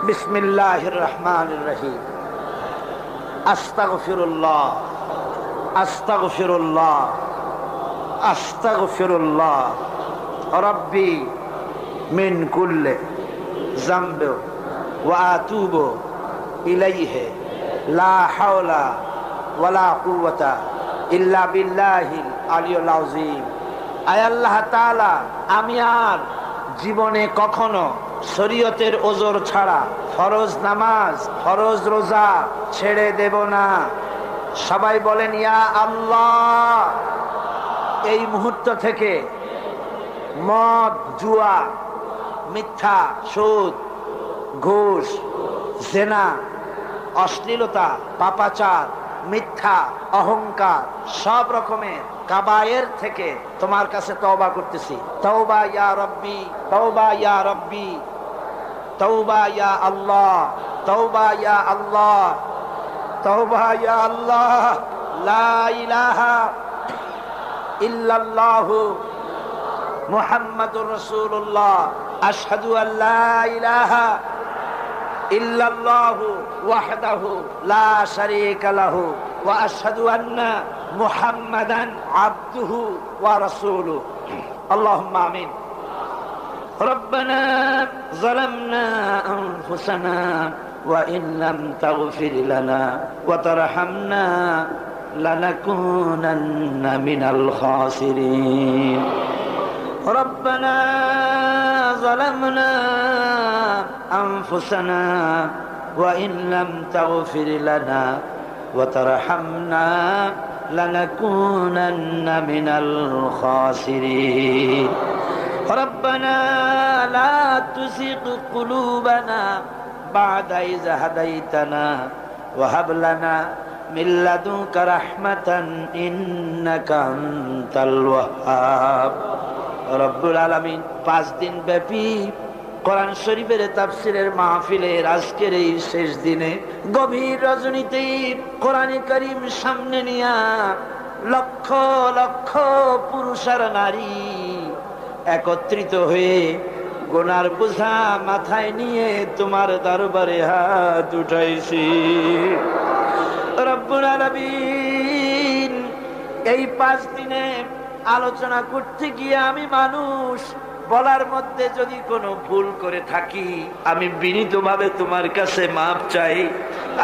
বিসমিল্লাহির রহমানির রহিম। আস্তাগফিরুল্লাহ, আস্তাগফিরুল্লাহ, আস্তাগফিরুল্লাহ রাব্বি মিন কুল্লি যামবি ওয়া আতুবু ইলাইহি লা হাওলা ওয়ালা কুওয়াতা ইল্লা বিল্লাহিল আলিয়্যিল আযীম। আয় আল্লাহ তাআলা, আমি আর জীবনে কখনো শরীয়তের ওজর ছাড়া ফরজ নামাজ, ফরজ রোজা ছেড়ে দেব না। সবাই বলেন ইয়া আল্লাহ। এই মুহূর্ত থেকে মদ, জুয়া, মিথ্যা, সুদ, ঘুষ, জেনা, অশ্লীলতা, পাপাচার, মিথ্যা, অহংকার, সব রকমের কাবায়ের থেকে তোমার কাছে তওবা করতেছি। তওবা ইয়া রব্বি, তওবা ইয়া রব্বি, তওবা ইয়া আল্লাহ, তওবা ইয়া আল্লাহ, তওবা ইয়া আল্লাহ। লা ইলাহা ইল্লাল্লাহু মুহাম্মাদুর রাসূলুল্লাহ। আশহাদু আল্লা ইলাহা ইল্লাল্লাহু ওয়াহদাহু লা শারীকা লাহু ওয়া আশহাদু আন্না মুহাম্মাদান আবদুহু ওয়া রাসূলুহু। আল্লাহুম্মা আমিন। ربنا ظلمنا أنفسنا وإن لم تغفر لنا وترحمنا لنكونن من الخاسرين. ربنا ظلمنا أنفسنا وإن لم تغفر لنا وترحمنا لنكونن من الخاسرين ربنا لا تزغ قلوبنا بعد إذ هديتنا وهب لنا من لدنك رحمة إنك أنت الوهاب রব্বুল আলামিন 5 দিন ব্যাপী কোরআন শরীফের তাফসীরের মাহফিলের আজকের এই শেষ দিনে গভীর রজনীতে কোরআনে কারীম সামনে নিয়া লক্ষ লক্ষ পুরুষ আর নারী একত্রিত হয়ে গুনার বোঝা মাথায় নিয়ে তোমার দরবারে হাত উঠাইছি রব্বুল আলামিন। এই 5 দিনে আলোচনা করতে গিয়ে আমি মানুষ বলার মধ্যে যদি কোনো ভুল করে থাকি আমি বিনীতভাবে তোমার কাছে মাপ চাই।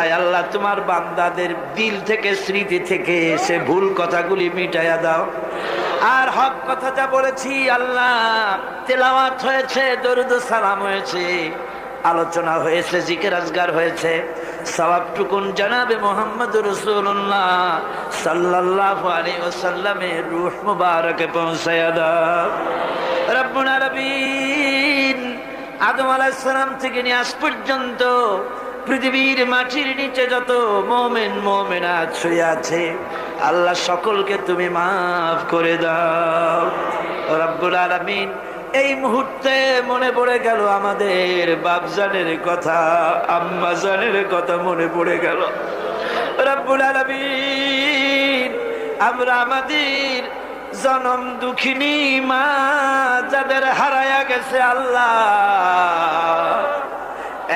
আয় আল্লাহ, তোমার বান্দাদের দিল থেকে স্মৃতি থেকে সে ভুল কথাগুলি মিটাইয়া দাও। আর হক কথা যা বলেছি আল্লাহ, তেলাওয়াত হয়েছে, দরুদ ও সালাম হয়েছে, আলোচনা হয়েছে, জিকির আজগার হয়েছে, সওয়াবটুকুন জনাবে মুহাম্মদুর রাসূলুল্লাহ সাল্লাল্লাহু আলাইহি ওয়াসাল্লামের রূহ মুবারকে পৌঁছায়া দাও রব্বুল আলামিন। আদম আলাইহিস সালাম থেকে নিয়ে আজ পর্যন্ত পৃথিবীর মাটির নিচে যত মুমিন মুমিনাত শুয়ে আছে আল্লাহ সকলকে তুমি মাফ করে দাও রব্বুল আলামিন। এই মুহূর্তে মনে পড়ে গেল আমাদের বাপজানের কথা, আম্মাজানের কথা মনে পড়ে গেল রব্বুল আলামিন। আমরা আমাদের জনম দুঃখিনী মা যাদের হারায়া গেছে আল্লাহ,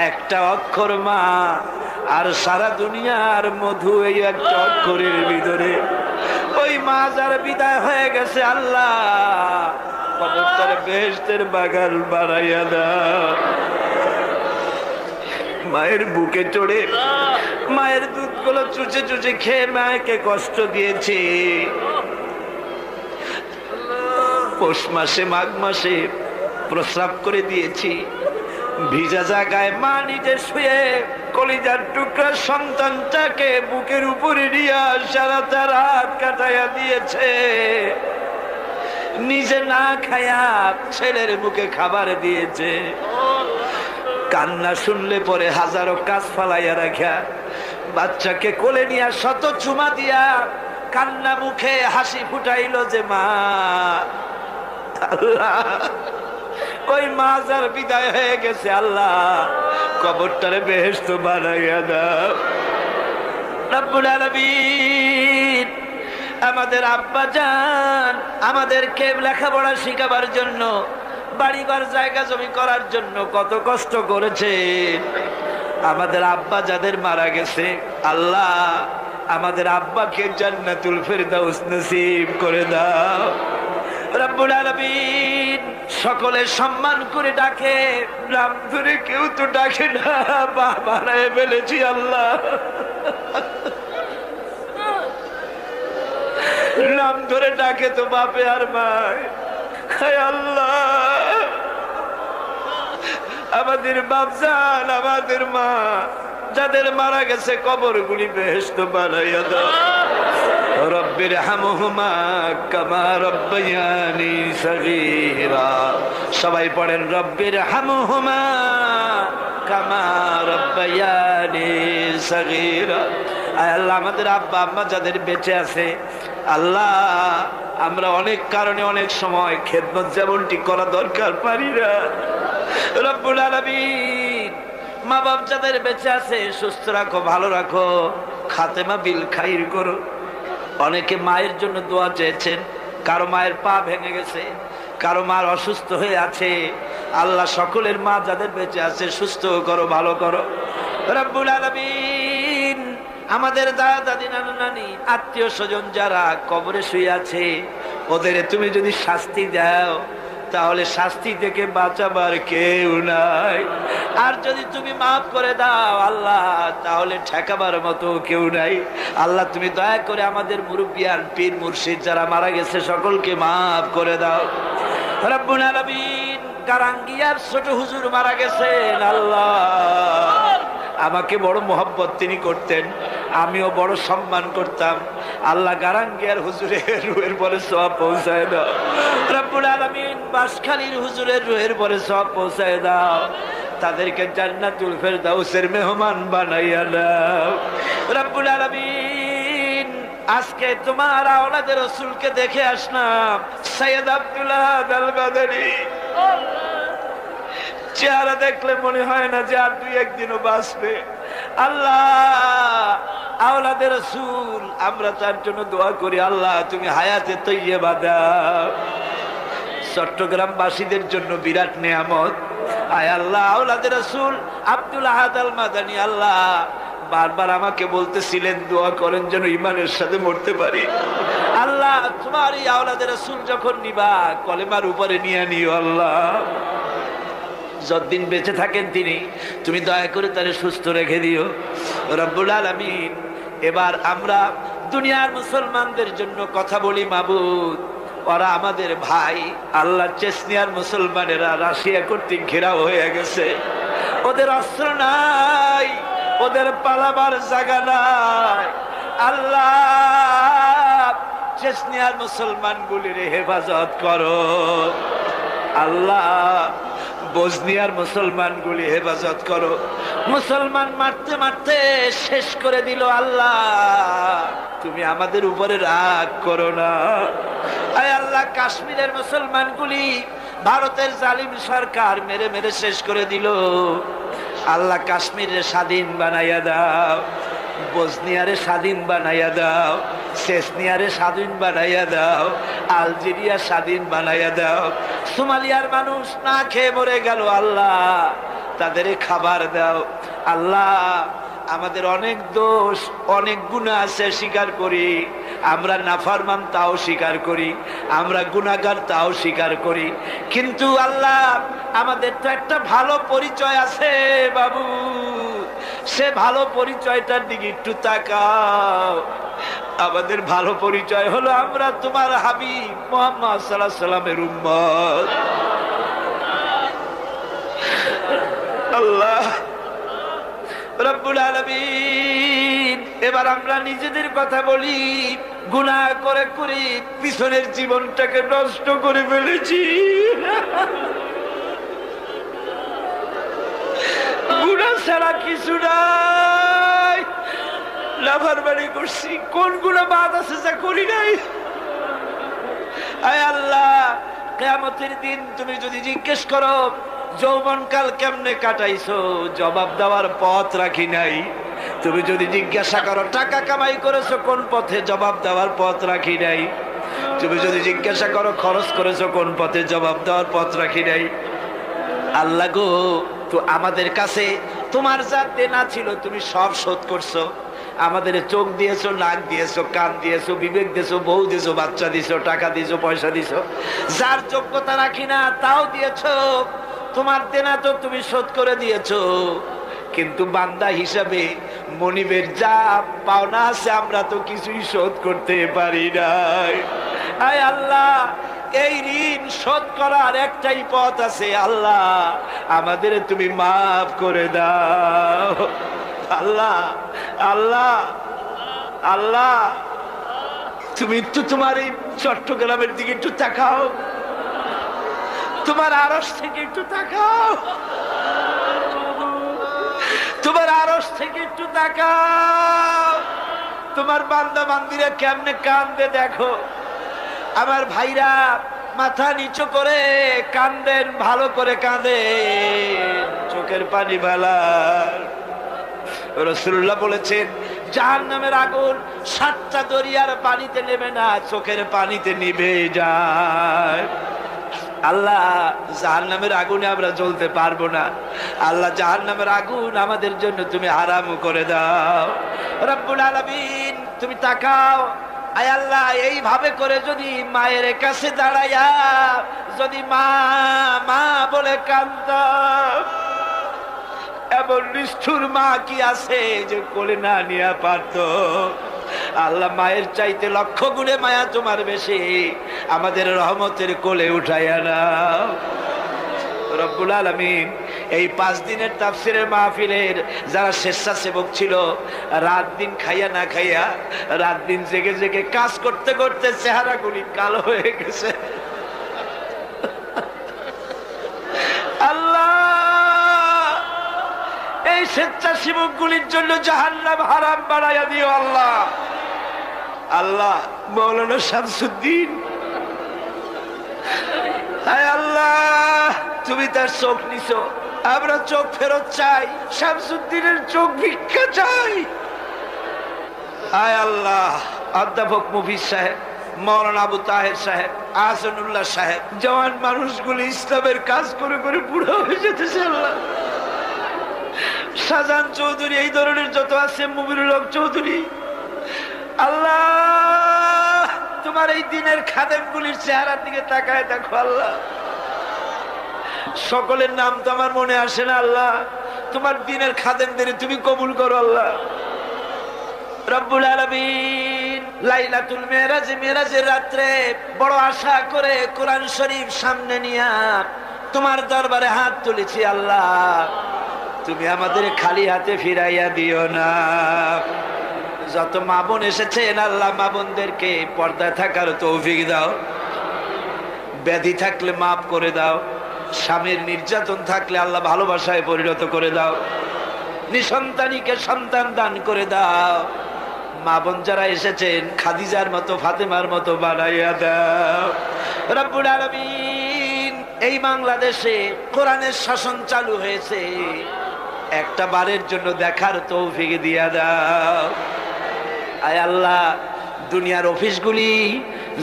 একটা অক্ষর মা আর সারা দুনিয়ার মধু এই একটা অক্ষরের ভিতরে, ওই মা যার বিদায় হয়ে গেছে আল্লাহ কবরটারে বেহেশতের বাগান বানাইয়া দাও। মায়ের বুকে চড়ে মায়ের দুধগুলো চুচে চুচে খেয়ে মাকে কষ্ট দিয়েছি। পৌষ মাসে মাঘ মাসে প্রস্রাব করে দিয়েছি, ভিজা জায়গায় মা নিজে শুয়ে কলিজার টুকরা সন্তানটাকে বুকের উপরে নিয়ে সারাটা রাত কাটাইয়া দিয়েছে। নিজে না খায়া ছেলের মুখে খাবার দিয়েছে। কান্না শুনলে পরে হাজারো কাজ ফালাইয়া রাখা, বাচ্চাকে কোলে নিয়ে শত চুমা দিয়া কান্না মুখে হাসি ফুটাইল যে মা আল্লাহ, ওই মা যার বিদায় হয়ে গেছে আল্লাহ কবরটারে বেহেশত বানাইয়া দাও রব্বুল আলামিন। আমাদের আব্বা জান আমাদেরকে লেখাপড়া শিখাবার জন্য, বাড়িঘর জায়গা জমি করার জন্য কত কষ্ট করেছে। আমাদের আব্বা যাদের মারা গেছে আল্লাহ আমাদের আব্বাকে জান্নাতুল ফেরদাউস নসিব করে দাও রব্বুল আলামিন। সকলে সম্মান করে ডাকে, নাম ধরে কেউ তো ডাকে না, বাবারায় ফেলেছি আল্লাহ। নাম ধরে ডাকে তো বাপে আর মায়। আল্লাহ আমাদের বাপজান আমাদের মা যাদের মারা গেছে কবরগুলি বেহেশত বানাইয়া দাও রব্বির হামহুমা কামা রব্বায়ানি সগীরা। সবাই পড়েন রব্বির হামহুমা কামা রব্বায়ানি সগীরা। আয় আল্লাহ আমাদের আব্বা আম্মা যাদের বেঁচে আছে আল্লাহ, আমরা অনেক কারণে অনেক সময় খেদমত যেমনটি করা দরকার পারি না রব্বুল আলামিন। মা বাপ যাদের বেঁচে আছে সুস্থ রাখো, ভালো রাখো, খাতেমা বিল খাইর করো। অনেকে মায়ের জন্য দোয়া চেয়েছেন, কারো মায়ের পা ভেঙে গেছে, কারো মার অসুস্থ হয়ে আছে আল্লাহ সকলের মা যাদের বেঁচে আছে সুস্থ করো, ভালো করো রব্বুল আলামিন। আমাদের দাদা দাদি নানা নানি আত্মীয় স্বজন যারা কবরে শুয়ে আছে ওদের তুমি যদি শাস্তি দাও তাহলে শাস্তি থেকে বাঁচাবার কেউ নাই, আর যদি তুমি মাফ করে দাও আল্লাহ তাহলে ঠেকাবার মতো কেউ নাই। আল্লাহ তুমি দয়া করে আমাদের মুরব্বিয়ান পীর মুর্শিদ যারা মারা গেছে সকলকে মাফ করে দাও রব্বুল আলামিন। কারাঙ্গিয়ার ছোট হুজুর মারা গেছেন আল্লাহ, আমাকে বড় মোহাব্বত তিনি করতেন, আমিও বড় সম্মান করতাম। আল্লাহ গারাঙ্গিয়ার হুজুরের রুহের পরে সওয়াব পৌঁছায় দাও রব্বুল আলামিন। বাঁশখালীর হুজুরের রুহের পরে সওয়াব পৌঁছায় দাও। তাদেরকে জান্নাতুল ফেরদাউসের মেহমান বানাইয়া দাও রব্বুল আলামিন। আজকে তোমার আওলাদের রাসূলকে দেখে আসলাম, সৈয়দ আব্দুল্লাহ আল বাদারী। চেহারা দেখলে মনে হয় না যে আর দুই একদিনও বাঁচবে। আল্লাহ আওলাদের রাসূল, আমরা তার জন্য দোয়া করি, আল্লাহ তুমি হায়াতে তৈয়বা দাও। চট্টগ্রামবাসীদের জন্য বিরাট নেয়ামত। আয় আল্লাহ আওলাদের রাসূল আব্দুল আহাদ আল মাদানী, আল্লাহ বারবার আমাকে বলতেছিলেন দোয়া করেন যেন ঈমানের সাথে মরতে পারি। আল্লাহ তোমার এই আওলাদের রাসূল যখন নিবা কলেমার উপরে নিয়ে নিও আল্লাহ। যতদিন বেঁচে থাকেন তিনি, তুমি দয়া করে তারে সুস্থ রেখে দিও রব্বুল আলামিন। এবার আমরা দুনিয়ার মুসলমানদের জন্য কথা বলি মাবুদ, ওরা আমাদের ভাই। আল্লাহ চেচনিয়ার মুসলমানেরা রাশিয়া কর্তৃক ঘেরাও হয়ে গেছে, ওদের অস্ত্র নাই, ওদের পালাবার জায়গা নাই। আল্লাহ চেচনিয়ার মুসলমানগুলির হেফাজত করো আল্লাহ। বসনিয়ার মুসলমানগুলি হেফাজত করো। মুসলমান মারতে মারতে শেষ করে দিল আল্লাহ, তুমি আমাদের উপরে রাগ করো না। আয় আল্লাহ কাশ্মীরের মুসলমানগুলি ভারতের জালিম সরকার মেরে মেরে শেষ করে দিল, আল্লাহ কাশ্মীরের স্বাধীন বানাইয়া দাও, বসনিয়ারে স্বাধীন বানাইয়া দাও, চেচনিয়ারে স্বাধীন বানাইয়া দাও, আলজেরিয়া স্বাধীন বানাইয়া দাও। সোমালিয়ার মানুষ না খেয়ে মরে গেল, আল্লাহ তাদের খাবার দাও। আল্লাহ আমাদের অনেক দোষ অনেক গুনাহ আছে, স্বীকার করি। আমরা নাফরমান তাও স্বীকার করি, আমরা গুনাহগার তাও স্বীকার করি। কিন্তু আল্লাহ আমাদের তো একটা ভালো পরিচয় আছে বাবু, সে ভালো পরিচয়টার দিকে একটু তাকাও। আমাদের ভালো পরিচয় হলো আমরা তোমার হাবিব মুহাম্মদ সাল্লাল্লাহু আলাইহি সাল্লামের উম্মত। আল্লাহ রব্বুল আলামিন, এবার আমরা নিজেদের কথা বলি। গুনাহ করে করে পিছনের জীবনটাকে নষ্ট করে ফেলেছি। গুনাহ ছাড়া কিছু নাই, লাফারবাড়ি করছি। কোন গুনাহ বাদ আছে যা করি নাই? আয় আল্লাহ কিয়ামতের দিন তুমি যদি জিজ্ঞেস করো যৌবনকাল কেমনে কাটাইছো, জবাব দেওয়ার পথ রাখি নাই। তুমি যদি জিজ্ঞাসা করো টাকা কামাই করেছো কোন পথে, জবাব দেওয়ার পথ রাখি নাই। তুমি যদি জিজ্ঞাসা করো খরচ করেছো কোন পথে, জবাব দেওয়ার পথ রাখি নাই। আল্লাহ গো, তো আমাদের কাছে তোমার যা দেনা ছিল তুমি সব শোধ করছো। আমাদের চোখ দিয়েছো, নাক দিয়েছো, কান দিয়েছো, বিবেক দিয়েছো, বউ দিয়েছো, বাচ্চা দিয়েছো, টাকা দিয়েছো, পয়সা দিয়েছো, যার যোগ্যতা রাখি না তাও দিয়েছো। তোমার দেনা তো তুমি শোধ করে দিয়েছো, কিন্তু বান্দা হিসাবে মনিবের যা পাওনা আছে আমরা তো কিছুই শোধ করতে পারি নাই। আয় আল্লাহ এই ঋণ শোধ করার একটাই পথ আছে, আল্লাহ আমাদের তুমি মাফ করে দাও। আল্লাহ আল্লাহ আল্লাহ তুমি একটু তোমার এই চট্টগ্রামের দিকে একটু তাকাও, তোমার আরশ থেকে একটু তাকাও, তোমার আরশ থেকে একটু তাকাও। তোমার বান্দা বান্দিরা কেমনে কান্দে দেখো। আমার ভাইরা মাথা নিচু করে কান্দেন, ভালো করে কাঁদেন, চোখের পানি ভালার। রাসূলুল্লাহ বলেছেন জাহান্নামের আগুন 7টা দরিয়ার পানিতে নেবে না, চোখের পানিতে নিভে যায়। আল্লাহ জাহান্নামের আগুনে আমরা জ্বলতে পারবো না। আল্লাহ জাহান্নামের আগুন আমাদের জন্য তুমি হারাম করে দাও। রব্বুল আলামিন তুমি তাকাও। আয় আল্লাহ এইভাবে করে যদি মায়ের কাছে দাঁড়াইয়া যদি মা মা বলে কাঁদতাম, এমন নিষ্ঠুর মা কি আছে যে কোলে না নিয়ে পারত? আল্লাহ মায়ের চাইতে 1,00,000 গুণে মায়া তোমার বেশি, আমাদের রহমতের কোলে উঠাইয়া নাও। রব্বুল আলামিন এই 5 দিনের তাফসীরের মাহফিলের যারা স্বেচ্ছাসেবক ছিল, রাত দিন খাইয়া না খাইয়া, রাত দিন জেগে জেগে কাজ করতে করতে চেহারাগুলি কালো হয়ে গেছে। আল্লাহ, এই স্বেচ্ছাসেবক গুলির জন্য জাহান্নাম হারাম বানাইয়া দিও আল্লাহ। আল্লাহ, মৌলানা শামসুদ্দিন, হায় আল্লাহ, তুমি তার চোখ নিছো, আমরা চোখ ফেরত চাই, শামসুদ্দিনের চোখ ভিক্ষা চাই। হায় আল্লাহ, অধ্যাপক মুফিজ সাহেব, মৌলানা আবু তাহের সাহেব, আহসানুল্লাহ সাহেব, জওয়ান মানুষগুলি ইসলামের কাজ করে করে বুড়ো হয়ে যেতেছে আল্লাহ। শাহজাহান চৌধুরী, এই ধরনের যত আছে, মুমিনুল হক চৌধুরী, আল্লাহ তোমার এই দিনের খাদেমগুলির চেহারার দিকে তাকায় দেখো আল্লাহ। সকলের নাম তো আমার মনে আসে না আল্লাহ, তোমার দিনের খাদেমদের তুমি কবুল করো আল্লাহ। রব্বুল আলামিন লাইলাতুল মেরাজ, মেরাজের রাত্রে বড় আশা করে কোরআন শরীফ সামনে নিয়া তোমার দরবারে হাত তুলেছি আল্লাহ, তুমি আমাদের খালি হাতে ফিরাইয়া দিও না। যত মা বোন এসেছেন আল্লাহ, মা বোনদেরকে পর্দায় থাকার তৌফিক দাও, ব্যাধি থাকলে মাফ করে দাও, স্বামীর নির্যাতন থাকলে আল্লাহ ভালোবাসায় পরিণত করে দাও, নিঃসন্তানীকে সন্তান দান করে দাও। মা বোন যারা এসেছেন খাদিজার মতো, ফাতেমার মতো বানাইয়া দাও। রব্বুল আলামিন, এই বাংলাদেশে কোরআনের শাসন চালু হয়েছে, একটা বারের জন্য দেখার তৌফিক দিয়া দাও। আয় আল্লাহ, দুনিয়ার অফিসগুলি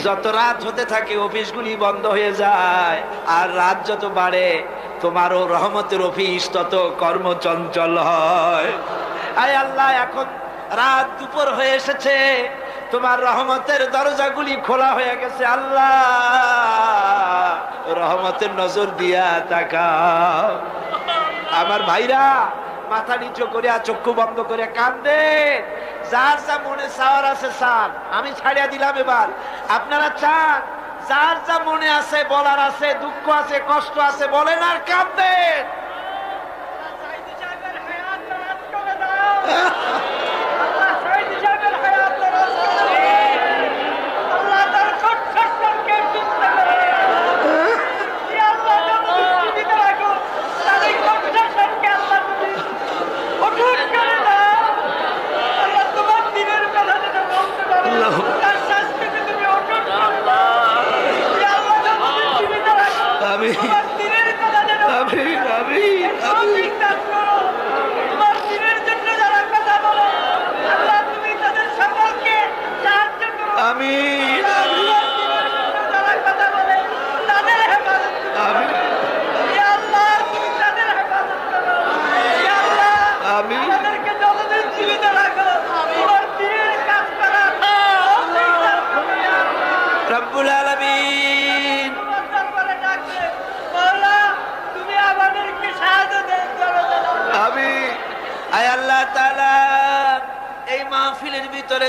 যত রাত হতে থাকে অফিসগুলি বন্ধ হয়ে যায়, আর রাত যত বাড়ে তোমারও রহমতের অফিস তত কর্মচঞ্চল হয়। আয় আল্লাহ, এখন রাত দুপুর হয়ে এসেছে, তোমার রহমতের দরজাগুলি খোলা হয়ে গেছে আল্লাহ, রহমতের নজর দিয়া তাকাও। আমার ভাইরা মাথা নিচু করিয়া চক্ষু বন্ধ করে কান্দে, যার যা মনে চাওয়ার আছে চান, আমি ছাড়িয়া দিলাম। এবার আপনারা চান, যার যা মনে আছে বলার আছে, দুঃখ আছে, কষ্ট আছে, বলেন আর কাঁদেন।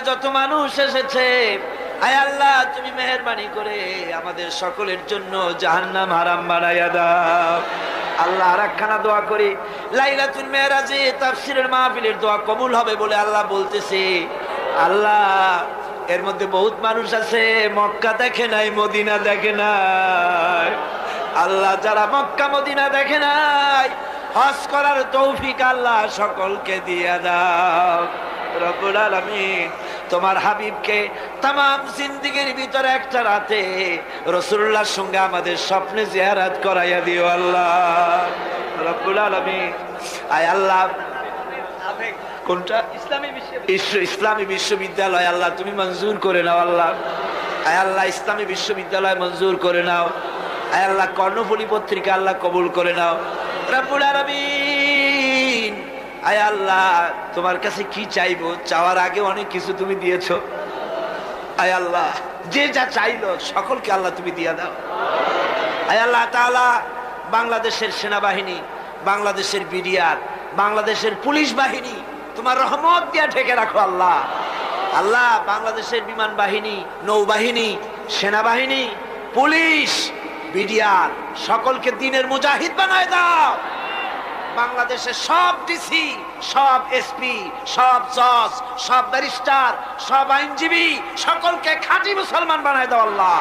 যত মানুষ এসেছে, আয় আল্লাহ তুমি মেহেরবানি করে আমাদের সকলের জন্য জাহান্নাম হারাম বানাইয়া দাও আল্লাহ। আর একখানা দোয়া করি, লাইলাতুল মেরাজে তাফসীরের মাহফিলের দোয়া কবুল হবে বলে আল্লাহ বলতেছে। আল্লাহ, এর মধ্যে বহুত মানুষ আছে মক্কা দেখে নাই, মদিনা দেখে নাই। আল্লাহ, যারা মক্কা মদিনা দেখে নাই, হজ করার তৌফিক আল্লাহ সকলকে দিয়া দাও। রব্বুল আলামিন, তোমার হাবিবকে তামাম জিন্দেগীর ভিতরে একটা রাতে রাসূলুল্লাহর সঙ্গে আমাদের স্বপ্নে জিয়ারত করাইয়া দিও আল্লাহ। রব্বুল আলামিন, আয় আল্লাহ, কোনটা ইসলামী বিশ্ববিদ্যালয় আল্লাহ তুমি মঞ্জুর করে নাও আল্লাহ। আয় আল্লাহ, ইসলামী বিশ্ববিদ্যালয় মঞ্জুর করে নাও। আয় আল্লাহ, কর্ণফুলী পত্রিকা আল্লাহ কবুল করে নাও। রব্বুল আলামিন, আয় আল্লাহ, তোমার কাছে কি চাইবো, চাওয়ার আগে অনেক কিছু তুমি দিয়েছো। আয় আল্লাহ, যে যা চাইলো সকলকে আল্লাহ তুমি দিয়া দাও। আয় আল্লাহ তাআলা, বাংলাদেশের সেনাবাহিনী, বাংলাদেশের বিডিআর, বাংলাদেশের পুলিশ বাহিনী তোমার রহমত দিয়া ঢেকে রাখো আল্লাহ। আল্লাহ, বাংলাদেশের বিমান বাহিনী, নৌবাহিনী, সেনাবাহিনী, পুলিশ বিডিআর সকলকে দিনের মুজাহিদ বানায় দাও। বাংলাদেশের সব ডিসি, সব এসপি, সব জজ, সব ব্যারিস্টার, সব আইনজীবী সকলকে খাঁটি মুসলমান বানায় দাও আল্লাহ।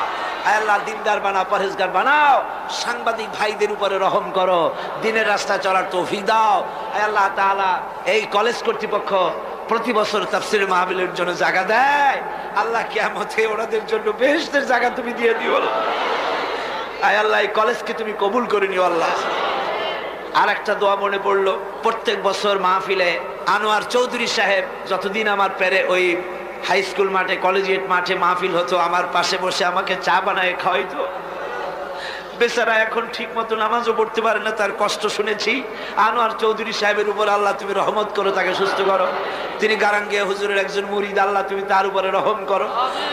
আল্লাহ দিনদার বানাও, পরহেজগার বানাও। সাংবাদিক ভাইদের উপরে রহম করো, দিনের রাস্তায় চলার তৌফিক দাও। আল্লাহ তাআলা এই কলেজ কর্তৃপক্ষ প্রতি বছর তাফসীর মাহফিলের জন্য জায়গা দেয়, আল্লাহ কিয়ামতে ওনাদের জন্য বেহেশতের জায়গা তুমি দিয়ে দিও আল্লাহ। এই কলেজকে তুমি কবুল করে নিও আল্লাহ। আর একটা দোয়া মনে পড়লো, প্রত্যেক বছর মাহফিলে আনোয়ার চৌধুরী সাহেব যতদিন আমার পেরে ওই হাই স্কুল মাঠে, কলেজিয়েট মাঠে মাহফিল হতো, আমার পাশে বসে আমাকে চা বানায় খাওয়াইতো। বেচারা এখন ঠিক মতো নামাজও পড়তে পারে না, তার কষ্ট শুনেছি। আনোয়ার চৌধুরী সাহেবের উপর আল্লাহ তুমি রহমত করো, তাকে সুস্থ করো। তিনি গারাঙ্গিয়া হুজুরের একজন মুরিদ, আল্লাহ তুমি তার উপরে রহম করো,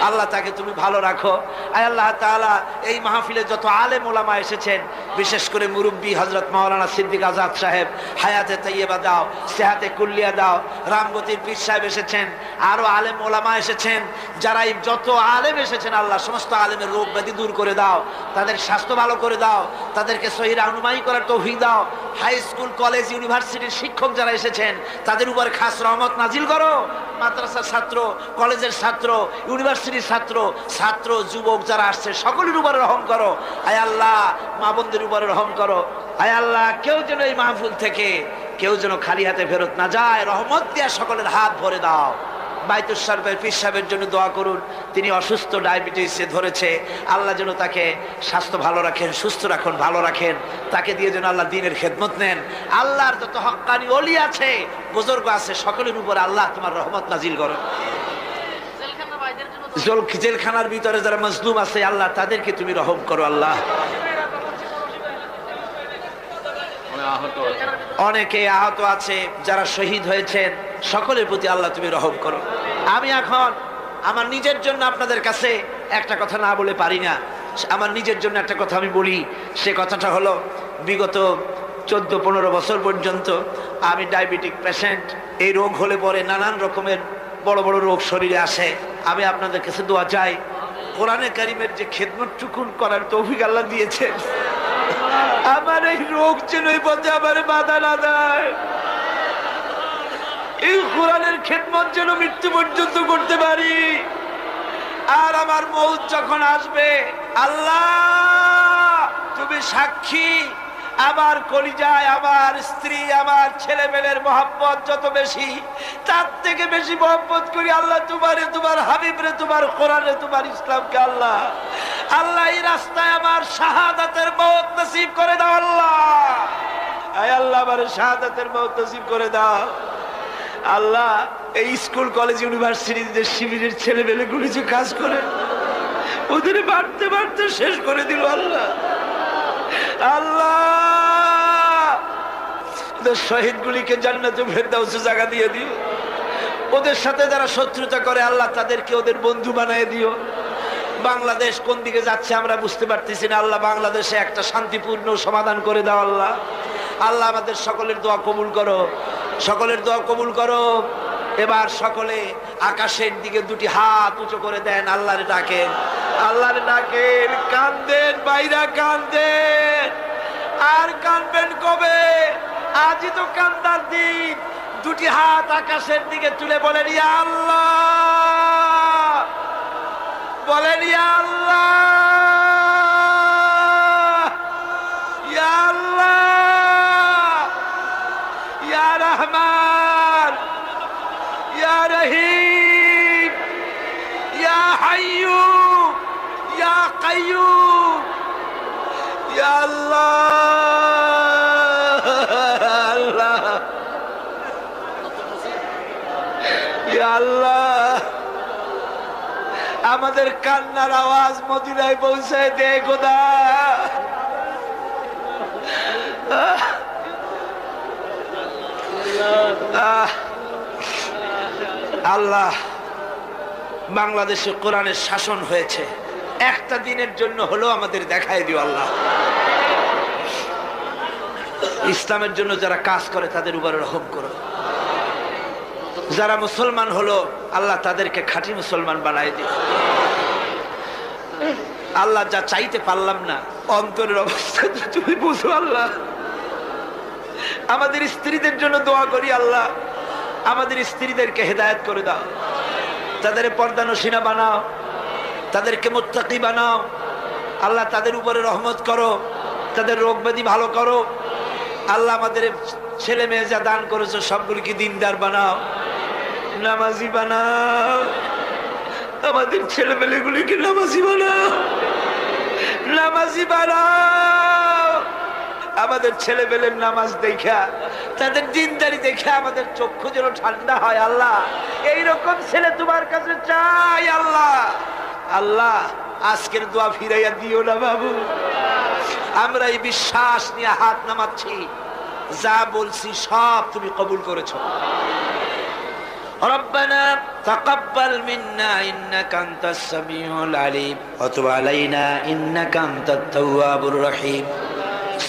আল্লাহ তাকে তুমি ভালো রাখো। আয় আল্লাহ তাআলা এই মাহফিলে যত আলেম ওলামা এসেছেন, বিশেষ করে মুরব্বী হযরত মাওলানা সিদ্দিক আজাদ সাহেব, হায়াতে তাইয়্যিবা দাও, সেহাতে কুল্লিয়া দাও। রামগতির পীর সাহেব এসেছেন, আরো আলেম ওলামা এসেছেন। যারা এই যত আলেম এসেছেন আল্লাহ সমস্ত আলেমের রোগ ব্যাধি দূর করে দাও, তাদের স্বাস্থ্য ভালো করে দাও, তাদেরকে সহিহ রাহনুমাই করার তৌফিক দাও। হাই স্কুল, কলেজ, ইউনিভার্সিটির শিক্ষক যারা এসেছেন তাদের উপর খাস রহমত নাজিল করো। মাদ্রাসার ছাত্র, কলেজের ছাত্র, ইউনিভার্সিটির ছাত্র, ছাত্র যুবক যারা আসছে সকলের উপরে রহম করো। আয় আল্লাহ মা বোনদের উপরে রহম করো। আয় আল্লাহ কেউ যেন এই মাহফিল থেকে কেউ যেন খালি হাতে ফেরত না যায়, রহমত দিয়া সকলের হাত ভরে দাও। বাইতুল শরীফের পীর সাহেবের জন্য দোয়া করুন, তিনি অসুস্থ, ডায়াবেটিসে ধরেছে, আল্লাহ যেন তাকে স্বাস্থ্য ভালো রাখেন, সুস্থ রাখুন, ভালো রাখেন। তাকে দিয়ে যেন আল্লাহ দ্বীনের খেদমত নেন। আল্লাহর যত হক্কানি ওলি আছে, বুজুর্গ আছে, সকলের উপর আল্লাহ তোমার রহমত নাজিল করো। জেলখানার ভিতরে যারা মজলুম আছে আল্লাহ তাদেরকে তুমি রহম করো আল্লাহ। অনেকে আহত আছে, যারা শহীদ হয়েছেন সকলের প্রতি আল্লাহ তুমি রহম করো। আমি এখন আমার নিজের জন্য আপনাদের কাছে একটা কথা না বলে পারি না। আমার নিজের জন্য একটা কথা আমি বলি। সে কথাটা হলো, বিগত 14-15 বছর পর্যন্ত আমি ডায়াবেটিক পেশেন্ট। এই রোগ হলে পরে নানান রকমের বড় বড় রোগ শরীরে আসে। আমি আপনাদের কাছে দোয়া চাই, কোরআনে কারিমের যে খেদমতটুকু করার তৌফিক আল্লাহ দিয়েছেন, আমার এই রোগ যেন এই পথে আমার বাধা না দেয়। এই কোরআনের খেদমত যেন মৃত্যু পর্যন্ত করতে পারি। আর আমার মৌত যখন আসবে আল্লাহ তুমি সাক্ষী, আমার কলিজায় আমার স্ত্রী, আমার ছেলে মেয়ের মহব্বত যত বেশি, তার থেকে বেশি মহব্বত করি আল্লাহ তোমারে, তোমার হাবিবরে, তোমার কোরআনে, তোমার ইসলামকে। আল্লাহ আল্লাহ এই রাস্তায় আমার শাহাদাতের মওত নসিব করে দাও আল্লাহ। আয় আল্লাহ আমার শাহাদাতের মওত নসিব করে দাও আল্লাহ। এই স্কুল, কলেজ, ইউনিভার্সিটিতে শিবিরের ছেলে মেয়েগুলি যে কাজ করে, ওদের বাড়তে বাড়তে শেষ করে দিল আল্লাহ। আল্লাহ ওদের শহীদগুলিকে জান্নাতে ফেরদাউসে জায়গা দিয়ে দিও। ওদের সাথে যারা শত্রুতা করে আল্লাহ তাদেরকে ওদের বন্ধু বানিয়ে দিও। বাংলাদেশ কোন দিকে যাচ্ছে আমরা বুঝতে পারতেছি না আল্লাহ, বাংলাদেশে একটা শান্তিপূর্ণ সমাধান করে দাও আল্লাহ। আল্লাহ আমাদের সকলের দোয়া কবুল করো, সকলের দোয়া কবুল করো। এবার সকলে আকাশের দিকে দুটি হাত উঁচু করে দেন, আল্লাহরে ডাকেন, আল্লাহরে ডাকেন, কান্দেন বাইরা, কান্দেন। আর কানবেন কবে? আজই তো কান্দার দিন। দুটি হাত আকাশের দিকে তুলে বলেন ইয়া আল্লাহ, বলেন ইয়া আল্লাহ, ইয়া আল্লাহ, ইয়া রহমান, ইয়া রহিম, ইয়া হাইয়্যু, ইয়া কাইয়্যুম, ইয়া আল্লাহ, আল্লাহ, ইয়া আল্লাহ। আমাদের কান্নার আওয়াজ মদিনায় পৌঁছায় দে খোদা। আল্লাহ বাংলাদেশে কোরআনের শাসন হয়েছে, একটা দিনের জন্য হলেও আমাদের দেখায় দিও আল্লাহ। ইসলামের জন্য যারা কাজ করে তাদের উপরে রহম করো। যারা মুসলমান হলো আল্লাহ তাদেরকে খাঁটি মুসলমান বানায় দিও আল্লাহ। যা চাইতে পারলাম না অন্তরের অবস্থা তুমি বুঝো আল্লাহ। আমাদের স্ত্রীদের জন্য দোয়া করি আল্লাহ, আমাদের স্ত্রীদেরকে হেদায়েত করে দাও, তাদের পর্দানশীনা বানাও, তাদেরকে মুত্তাকি বানাও আল্লাহ, তাদের উপরে রহমত করো, তাদের রোগ ব্যাধি ভালো করো আল্লাহ। আমাদের ছেলে মেয়ে যা দান করেছো সবগুলিকে দিনদার বানাও, নামাজি বানাও, আমাদের ছেলে মেয়েগুলিকে নামাজি বানাও, নামাজি বানাও। আমাদের ছেলে মেয়ের নামাজ দেখা, তাদের দিনদারি দেখে আমাদের চক্ষু যেন ঠান্ডা হয় আল্লাহ। এইরকম ছেলে তোমার কাছে চাই আল্লাহ। আল্লাহ আজকের দোয়া ফিরাইয়া দিও না বাবু। আমরা এই বিশ্বাস নিয়ে হাত নামাচ্ছি, যা বলছি সব তুমি কবুল করেছো। ربنا تقبل منا إنك أنت السميع العليم وتب علينا إنك أنت التواب الرحيم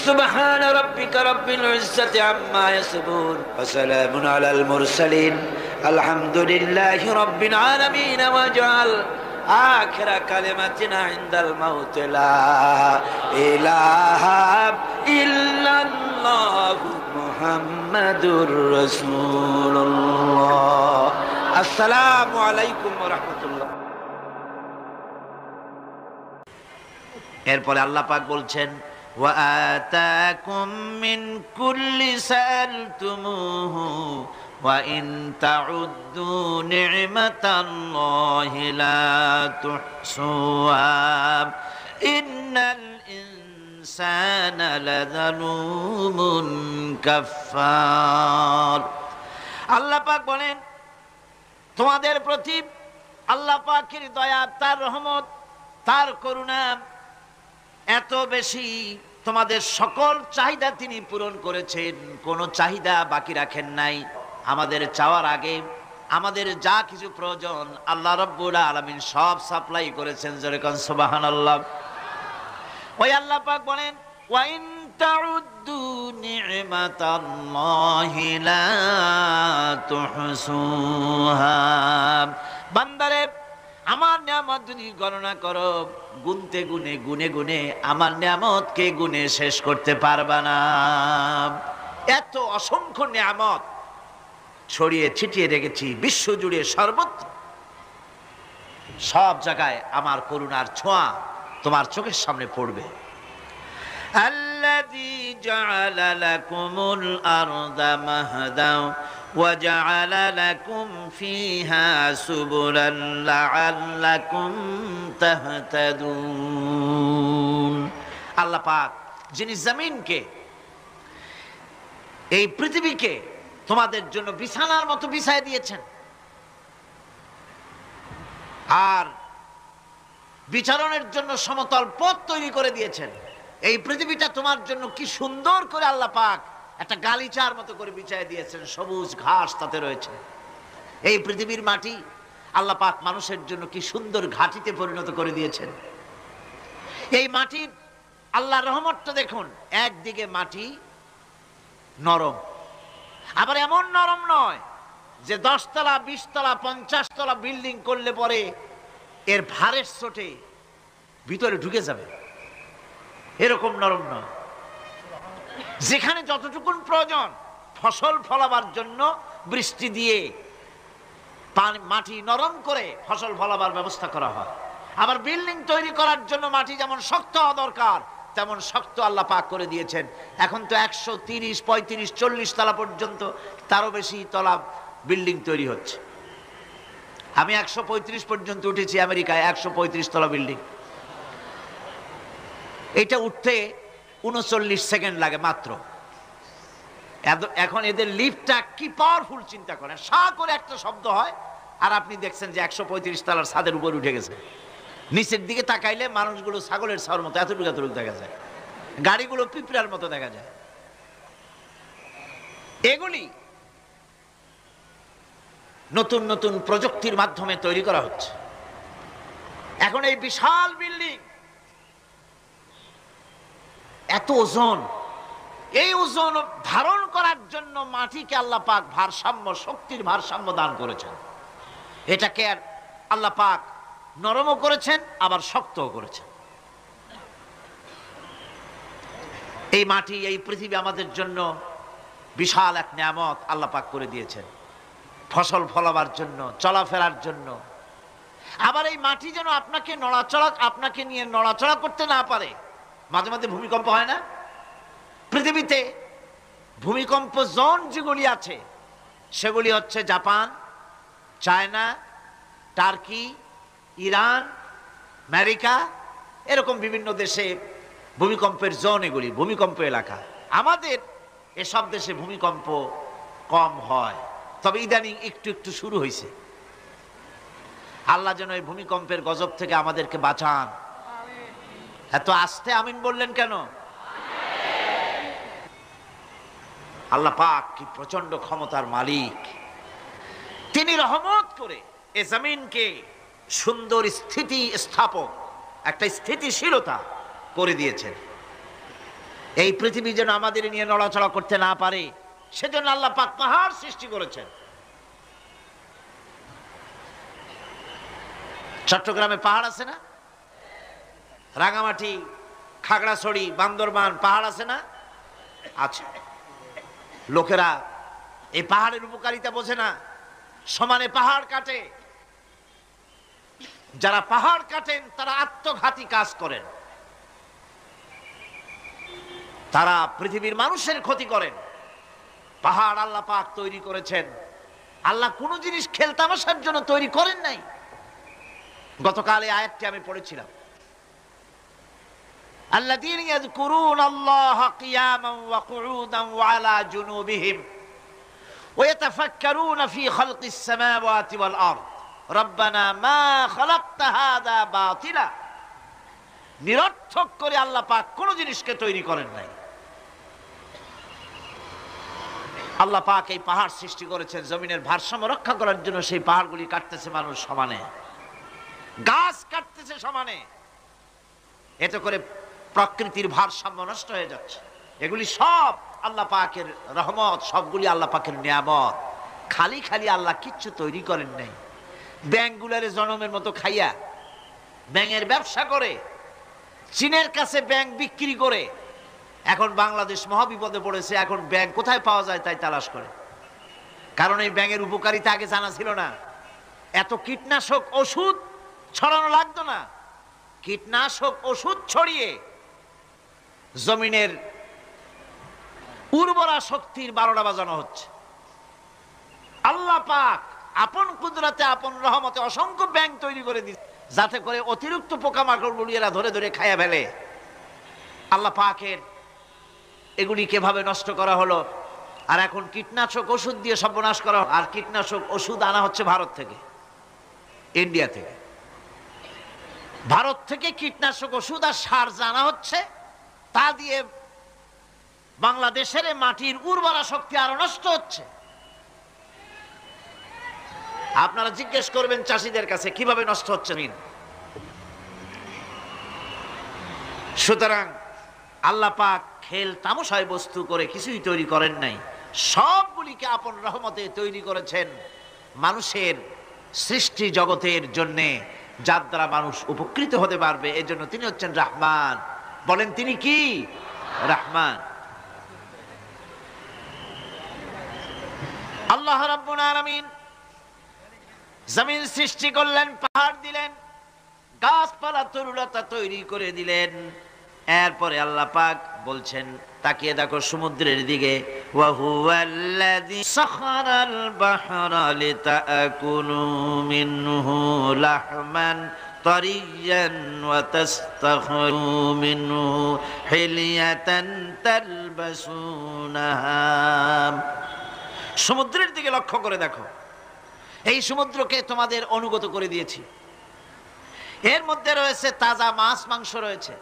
سبحان ربك رب العزة عما يصفون وسلام على المرسلين الحمد لله رب العالمين واجعل آخر كلمتنا عند الموت لا إله إلا الله محمد رسول الله السلام عليكم ورحمة الله। এরপরে আল্লাহ পাক বলছেন وآتاكم من كل سألتموه وإن تعدوا نعمة الله لا تحصوها إن الإنسان لظلوم كفار। আল্লাহ পাক বলেন তোমাদের প্রতি আল্লাহ পাকের দয়া, তার রহমত, তার করুণা এত বেশি, তোমাদের সকল চাহিদা তিনি পূরণ করেছেন, কোনো চাহিদা বাকি রাখেন নাই। আমাদের চাওয়ার আগে আমাদের যা কিছু প্রয়োজন আল্লাহ রাব্বুল আলামিন সব সাপ্লাই করেছেন। যেরকম সুবহানাল্লাহ। ওই আল্লাহ পাক বলেন ওয়া ইন তাউদ্দু নি'মাতাল্লাহি লা তুহসুহা। বান্দারে আমার নিয়ামত যদি গণনা করো, গুনতে গুনে গুনে গুনে আমার নিয়ামতকে গুনে শেষ করতে পারবা না। এত অসংখ্য নিয়ামত ছড়িয়ে ছিটিয়ে রেখেছি বিশ্ব জুড়ে, সর্বত্র সব জায়গায় আমার করুণার ছোঁয়া তোমার চোখের সামনে পড়বে। আল্লাযী জাআলা লাকুমুল আরদা মাহদাও وَجَعَلَ لَكُمْ فِيهَا سُبُلًا لَعَلَّكُمْ تَهْتَدُونَ। আল্লাহ পাক যিনি জমিনকে, এই পৃথিবীকে তোমাদের জন্য বিছানার মতো বিছায় দিয়েছেন, আর বিচরণের জন্য সমতল পথ তৈরি করে দিয়েছেন। এই পৃথিবীটা তোমার জন্য কি সুন্দর করে আল্লাহ পাক একটা গালিচার মতো করে বিছায় দিয়েছেন, সবুজ ঘাস তাতে রয়েছে। এই পৃথিবীর মাটি আল্লাহ পাক মানুষের জন্য কি সুন্দর ঘাটিতে পরিণত করে দিয়েছেন। এই মাটির আল্লাহর রহমতটা দেখুন, একদিকে মাটি নরম, আবার এমন নরম নয় যে 10 তলা 20 তলা 50 তলা বিল্ডিং করলে পরে এর ভারের চোটে ভিতরে ঢুকে যাবে, এরকম নরম নয়। যেখানে যতটুকুন প্রয়োজন ফসল ফলাবার জন্য বৃষ্টি দিয়ে মাটি নরম করে ফসল ফলাবার ব্যবস্থা করা হয়। আবার বিল্ডিং তৈরি করার জন্য মাটি যেমন শক্ত হওয়া দরকার তেমন শক্ত আল্লাহ পাক করে দিয়েছেন। এখন তো 130, 35, 40 তলা পর্যন্ত, তারও বেশি তলা বিল্ডিং তৈরি হচ্ছে। আমি 135 পর্যন্ত উঠেছি আমেরিকায়, 135 তলা বিল্ডিং। এটা উঠতে 39 সেকেন্ড লাগে মাত্র। এখন এদের লিফটটা কি পাওয়ারফুল চিন্তা করেন, সা করে একটা শব্দ হয় আর আপনি দেখছেন যে 135 তলার ছাদের উপর উঠে গেছে। নিচের দিকে তাকাইলে মানুষগুলো ছাগলের ছাওয়ার মতো এতটুকু এতটুকু দেখা যায়, গাড়িগুলো পিঁপড়ার মতো দেখা যায়। এগুলি নতুন নতুন প্রযুক্তির মাধ্যমে তৈরি করা হচ্ছে। এখন এই বিশাল বিল্ডিং, এত ওজন, এই ওজন ধারণ করার জন্য মাটিকে আল্লাহ পাক ভারসাম্য, শক্তির ভারসাম্য দান করেছেন। এটাকে আল্লাহ পাক নরমও করেছেন আবার শক্তও করেছেন। এই মাটি, এই পৃথিবী আমাদের জন্য বিশাল এক নিয়ামত আল্লাহ পাক করে দিয়েছেন, ফসল ফলাবার জন্য, চলাফেরার জন্য। আবার এই মাটি যেন আপনাকে নিয়ে নড়াচড়া করতে না পারে। মাঝে মাঝে ভূমিকম্প হয় না? পৃথিবীতে ভূমিকম্প জোন যেগুলি আছে সেগুলি হচ্ছে Japan, China, turkey, Iran, America, এরকম বিভিন্ন দেশে ভূমিকম্পের জোন, এগুলি ভূমিকম্প এলাকা। আমাদের এসব দেশে ভূমিকম্প কম হয়, তবে ইদানিং একটু একটু শুরু হয়েছে। আল্লাহ যেন এই ভূমিকম্পের গজব থেকে আমাদেরকে বাঁচান। এত আস্তে আমিন বললেন কেন? আল্লাহ পাক কি প্রচন্ড ক্ষমতার মালিক। তিনি রহমত করে এ জমিনকে সুন্দর স্থিতি স্থাপক, একটা স্থিতিশীলতা করে দিয়েছেন। এই পৃথিবী যেন আমাদের নিয়ে নড়াচড়া করতে না পারে, সেজন্য আল্লাহ পাক পাহাড় সৃষ্টি করেছেন। চট্টগ্রামে পাহাড় আছে না? রাঙামাটি, খাগড়াছড়ি, বান্দরবান পাহাড় আছে না? আছে। লোকেরা এই পাহাড়ের উপকারিতা বোঝে না, সমানে পাহাড় কাটে। যারা পাহাড় কাটেন তারা আত্মঘাতী কাজ করেন, তারা পৃথিবীর মানুষের ক্ষতি করেন। পাহাড় আল্লাহ পাক তৈরি করেছেন। আল্লাহ কোন জিনিস খেলতামাশার জন্য তৈরি করেন নাই। গতকাল এই আয়াতটি আমি পড়েছিলাম, আল্লাযীনা ইয়াযকুরুনাল্লাহা কিয়ামান ওয়া কুউদান ওয়া আলা জুনুবিহিম ওয়া ইয়াতাফাক্কারুনা ফি খালকিস সামাওয়াতি ওয়াল আরদ রব্বানা মা খালাকতা হাযা বাতিলা। নিরর্থক করে আল্লাহ পাক কোন জিনিসকে তৈরি করেন নাই। আল্লাহ পাক এই পাহাড় সৃষ্টি করেছেন জমিনের ভারসাম্য রক্ষা করার জন্য। সেই পাহাড়গুলি কাটতেছে মানুষ সমানে, গাছ কাটতেছে সমানে, এতে করে প্রকৃতির ভারসাম্য নষ্ট হয়ে যাচ্ছে। এগুলি সব আল্লাহ পাকের রহমত, সবগুলি আল্লাহ পাকের নিয়ামত। খালি খালি আল্লাহ কিচ্ছু তৈরি করেন নাই। ব্যাংকগুলারে জনমের মতো খাইয়া ব্যাঙের ব্যবসা করে, চীনের কাছে ব্যাংক বিক্রি করে এখন বাংলাদেশ মহাবিপদে পড়েছে। এখন ব্যাংক কোথায় পাওয়া যায় তাই তালাশ করে, কারণ এই ব্যাঙের উপকারিতা আগে জানা ছিল না। এত কীটনাশক ওষুধ ছড়ানো লাগতো না। কীটনাশক ওষুধ ছড়িয়ে জমিনের উর্বরা শক্তির 12টা বাজানো হচ্ছে। আল্লাহ পাক আপন কুদরতে, আপন রহমতে অসংখ্য ব্যাংক তৈরি করে দিচ্ছে, যাতে করে অতিরিক্ত পোকামাকড়গুলি এরা ধরে ধরে খাইয়া ফেলে। আল্লাহ পাকের এগুলি কিভাবে নষ্ট করা হলো। আর এখন কীটনাশক ওষুধ দিয়ে সর্বনাশ করা। আর কীটনাশক ওষুধ আনা হচ্ছে ভারত থেকে, ইন্ডিয়া থেকে। ভারত থেকে কীটনাশক ওষুধ আর সার জানা হচ্ছে, তা দিয়ে বাংলাদেশের মাটির উর্বরা শক্তি আরো নষ্ট হচ্ছে। আপনারা জিজ্ঞেস করবেন চাষীদের কাছে কিভাবে নষ্ট হচ্ছে। সুতরাং আল্লাহ পাক খেল তামাশায় বস্তু করে কিছুই তৈরি করেন নাই, সবগুলিকে আপন রহমতে তৈরি করেছেন মানুষের সৃষ্টি জগতের জন্যে, যার দ্বারা মানুষ উপকৃত হতে পারবে। এই জন্য তিনি হচ্ছেন রহমান। বলেন তিনি কি? রহমান। আল্লাহ রাব্বুল আলামিন জমিন সৃষ্টি করলেন, পাহাড় দিলেন, গাছপালা তরুলতা তৈরি করে দিলেন। এরপরে আল্লাহ পাক বলছেন, তাকিয়ে দেখো সমুদ্রের দিকে, ওয়া হুয়াল্লাযী সাখারাল বাহরা লিতাকুলু মিনহু লাহমান তারিয়ান ওয়া তাস্তাখরু মিনহু হিলিয়াতান তালবাসুনাহা। সমুদ্রের দিকে লক্ষ্য করে দেখো, এই সমুদ্রকে তোমাদের অনুগত করে দিয়েছি। এর মধ্যে রয়েছে তাজা মাছ মাংস রয়েছে,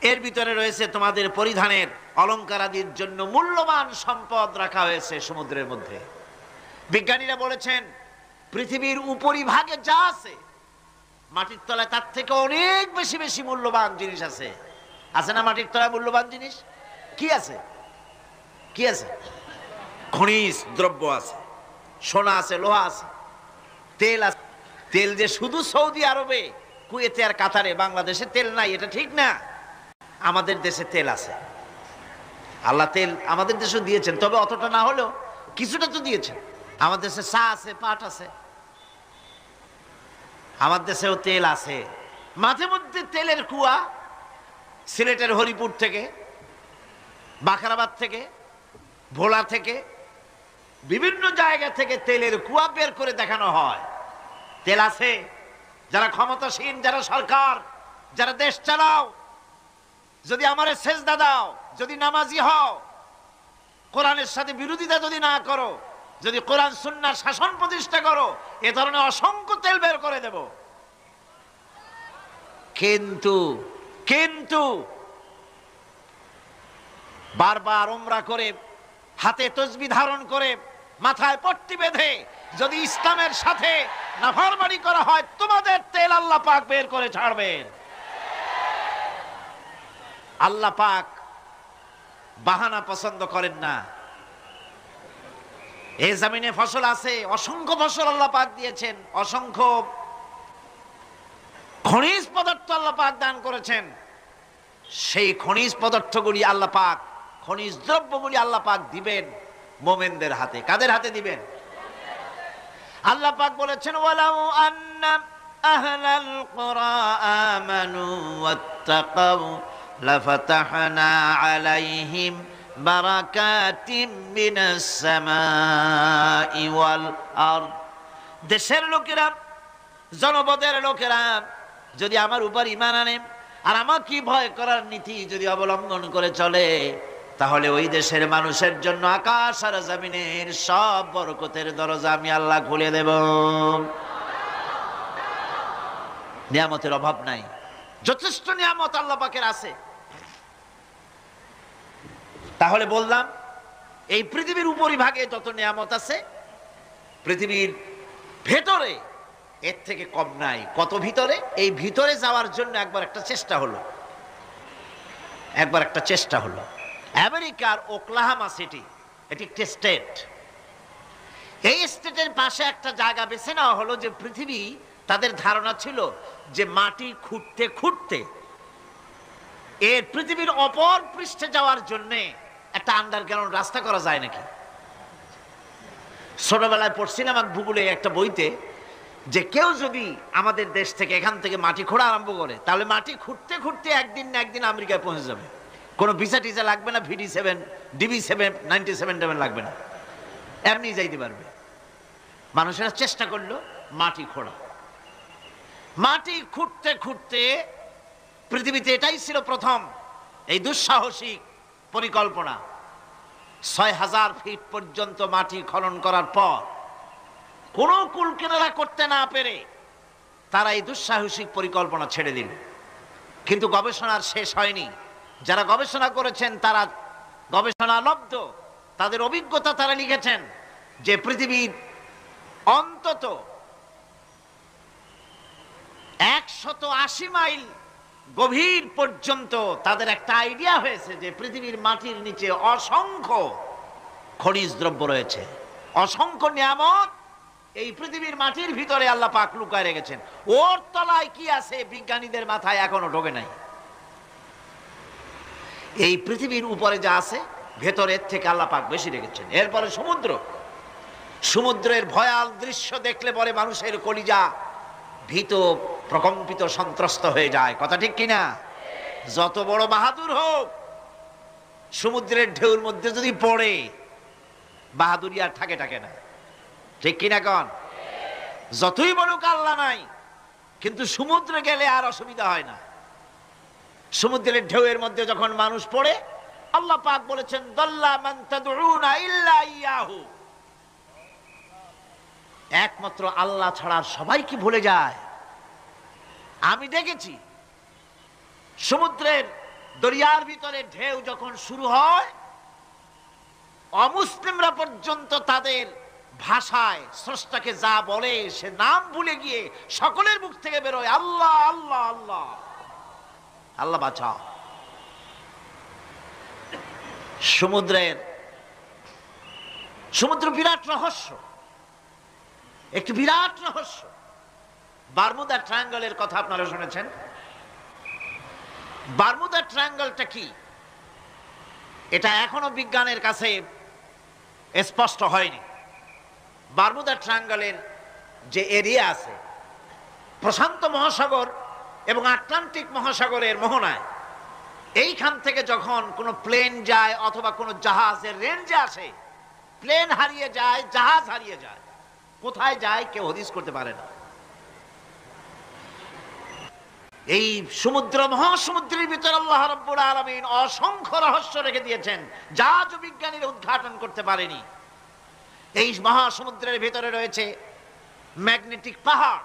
এর ভিতরে রয়েছে তোমাদের পরিধানের অলংকার আদির জন্য মূল্যবান সম্পদ রাখা হয়েছে সমুদ্রের মধ্যে। বিজ্ঞানীরা বলেছেন পৃথিবীর উপরিভাগে যা আছে মাটির তলায় তার থেকে অনেক বেশি বেশি মূল্যবান জিনিস আছে। আছে না মাটির তলায় মূল্যবান জিনিস? কি আছে? কি আছে? খনিজ দ্রব্য আছে, সোনা আছে, লোহা আছে, তেল আছে। তেল যে শুধু সৌদি আরবে, কুয়েতে আর কাতারে, বাংলাদেশে তেল নাই এটা ঠিক না। আমাদের দেশে তেল আছে, আল্লাহ তেল আমাদের দেশে দিয়েছেন, তবে অতটা না হলেও কিছুটা তো দিয়েছেন। আমাদের দেশে চা আছে, পাট আছে, আমার দেশেও তেল আছে। মাঝে মধ্যে তেলের কুয়া সিলেটের হরিপুর থেকে, বাখরাবাদ থেকে, ভোলা থেকে, বিভিন্ন জায়গা থেকে তেলের কুয়া বের করে দেখানো হয়। তেল আছে। যারা ক্ষমতাসীন, যারা সরকার, যারা দেশ চালাও, যদি আমারে সেজদা দাও, যদি নামাজি হও, কোরআনের সাথে বিরোধিতা যদি না করো, যদি কোরআন সুন্নাহর শাসন প্রতিষ্ঠা করো, এ ধরনের অসংখ্য তেল বের করে দেব। কিন্তু বারবার উমরা করে, হাতে তসবিহ ধারণ করে, মাথায় পট্টি বেঁধে যদি ইসলামের সাথে নাফরমানি করা হয়, তোমাদের তেল আল্লাহ পাক বের করে ছাড়বেন। আল্লাহ পাক বাহানা পছন্দ করেন না। এই জমিনে ফসল আছে, অসংখ্য ফসল আল্লাহ পাক দিয়েছেন, অসংখ্য খনিজ পদার্থ আল্লাহ পাক দান করেছেন। সেই খনিজ পদার্থগুলি আল্লাহ পাক, খনিজ দ্রব্যগুলি আল্লাহ পাক দিবেন মুমিনদের হাতে। কাদের হাতে দিবেন? আল্লাহ পাক বলেছেন, ওয়ালাউ আন্না আহলাল কুরা আমানু ওয়াত্তাকাউ লাফাতাহনা আলাইহিম বারাকাতিম মিনাস সামাই ওয়াল আরদ। দেশের লোকেরা, জনপদের লোকেরা যদি আমার উপর ঈমান আনে আর আমাকে ভয় করার নীতি যদি অবলম্বন করে চলে, তাহলে ওই দেশের মানুষের জন্য আকাশ আর জমিনের সব বরকতের দরজা আমি আল্লাহ খুলে দেব। নিয়ামতের অভাব নাই, যথেষ্ট নিয়ামত আল্লাহ পাকের আছে। তাহলে বললাম, এই পৃথিবীর উপরিভাগে যত নিয়ামত আছে, পৃথিবীর ভেতরে এর থেকে কম নাই। কত ভিতরে? এই ভিতরে যাওয়ার জন্য একবার একটা চেষ্টা হলো। আমেরিকার ওকলাহামা সিটি, এটি একটি স্টেট। এই স্টেটের পাশে একটা জায়গা বেছে নেওয়া হলো, যে পৃথিবী, তাদের ধারণা ছিল যে মাটি খুঁড়তে খুঁড়তে এর পৃথিবীর অপর পৃষ্ঠে যাওয়ার জন্য একটা আন্ডারগ্রাউন্ড রাস্তা করা যায় নাকি। ছোটবেলায় পড়ছিলাম এক ভূগোলে একটা বইতে, যে কেউ যদি আমাদের দেশ থেকে, এখান থেকে মাটি খোঁড়া আরম্ভ করে, তাহলে মাটি খুঁড়তে খুঁড়তে একদিন না একদিন আমেরিকায় পৌঁছে যাবে। কোনো ভিসা টিসা লাগবে না, VD7, DB7, 97 লাগবে না, এমনি যাইতে পারবে। মানুষেরা চেষ্টা করলো মাটি খোঁড়া। মাটি খুঁড়তে খুঁড়তে পৃথিবীতে এটাই ছিল প্রথম এই দুঃসাহসিক পরিকল্পনা। 6000 ফিট পর্যন্ত মাটি খনন করার পর কোনো কুল কিনারা করতে না পেরে তারা এই দুঃসাহসিক পরিকল্পনা ছেড়ে দিল। কিন্তু গবেষণার শেষ হয়নি। যারা গবেষণা করেছেন তারা গবেষণালব্ধ, তাদের অভিজ্ঞতা তারা লিখেছেন যে পৃথিবীর অন্তত 180 মাইল গভীর পর্যন্ত তাদের একটা আইডিয়া হয়েছে যে পৃথিবীর মাটির নিচে অসংখ্য খনিজ দ্রব্য রয়েছে, অসংখ্য নিয়ামত এই পৃথিবীর মাটির ভিতরে আল্লাহ পাক লুকায় রেখেছেন। ওর তলায় কি আছে বিজ্ঞানীদের মাথায় এখনো ঢোকে নাই। এই পৃথিবীর উপরে যা আছে ভেতরের থেকে আল্লাহ পাক বেশি রেখেছেন। এরপরে সমুদ্রের ভয়াল দৃশ্য দেখলে পরে মানুষের কলিজা ভীত, প্রকম্পিত, সন্ত্রস্ত হয়ে যায়। কথা ঠিক কিনা? যত বড় বাহাদুর হোক, সমুদ্রের ঢেউর মধ্যে যদি পড়ে, বাহাদুরি আর থাকে না। ঠিক কিনা কন? যতই বলুক আল্লাহ নাই, কিন্তু সমুদ্রে গেলে আর অসুবিধা হয় না। সমুদ্রের ঢেউয়ের মধ্যে যখন মানুষ পড়ে, আল্লাহ পাক বলেছেন, দাল্লা মান তাদউনা ইল্লা ইয়াহু, একমাত্র আল্লাহ ছাড়া সবাইকে ভুলে যায়। আমি দেখেছি সমুদ্রের দরিয়ার ভিতরে ঢেউ যখন শুরু হয়, অমুসলিমরা পর্যন্ত তাদের ভাষায় স্রষ্টাকে যা বলে সে নাম ভুলে গিয়ে সকলের মুখ থেকে বেরোয় আল্লাহ আল্লাহ আল্লাহ, আল্লাহ বাঁচাও। সমুদ্র বিরাট রহস্য, একটি বিরাট রহস্য। বারমুদা ট্রায়াঙ্গলের কথা আপনারা শুনেছেন। বারমুদা ট্রায়াঙ্গলটা কি? এটা এখনো বিজ্ঞানের কাছে স্পষ্ট হয়নি। বারমুদা ট্রায়াঙ্গলের যে এরিয়া আছে, প্রশান্ত মহাসাগর এবং আটলান্টিক মহাসাগরের মোহনায়, এইখান থেকে যখন কোনো প্লেন যায় অথবা কোনো জাহাজের রেঞ্জে আসে, প্লেন হারিয়ে যায়, জাহাজ হারিয়ে যায়, কোথায় যায় কেউ হদিস করতে পারে না। এই সমুদ্র, মহাসমুদ্রের ভিতরে আল্লাহ রাব্বুল আলামিন অসংখ্য রহস্য রেখে দিয়েছেন, যা আজও বিজ্ঞানীরা উদ্ঘাটন করতে পারেনি। এই মহাসমুদ্রের ভিতরে রয়েছে ম্যাগনেটিক পাহাড়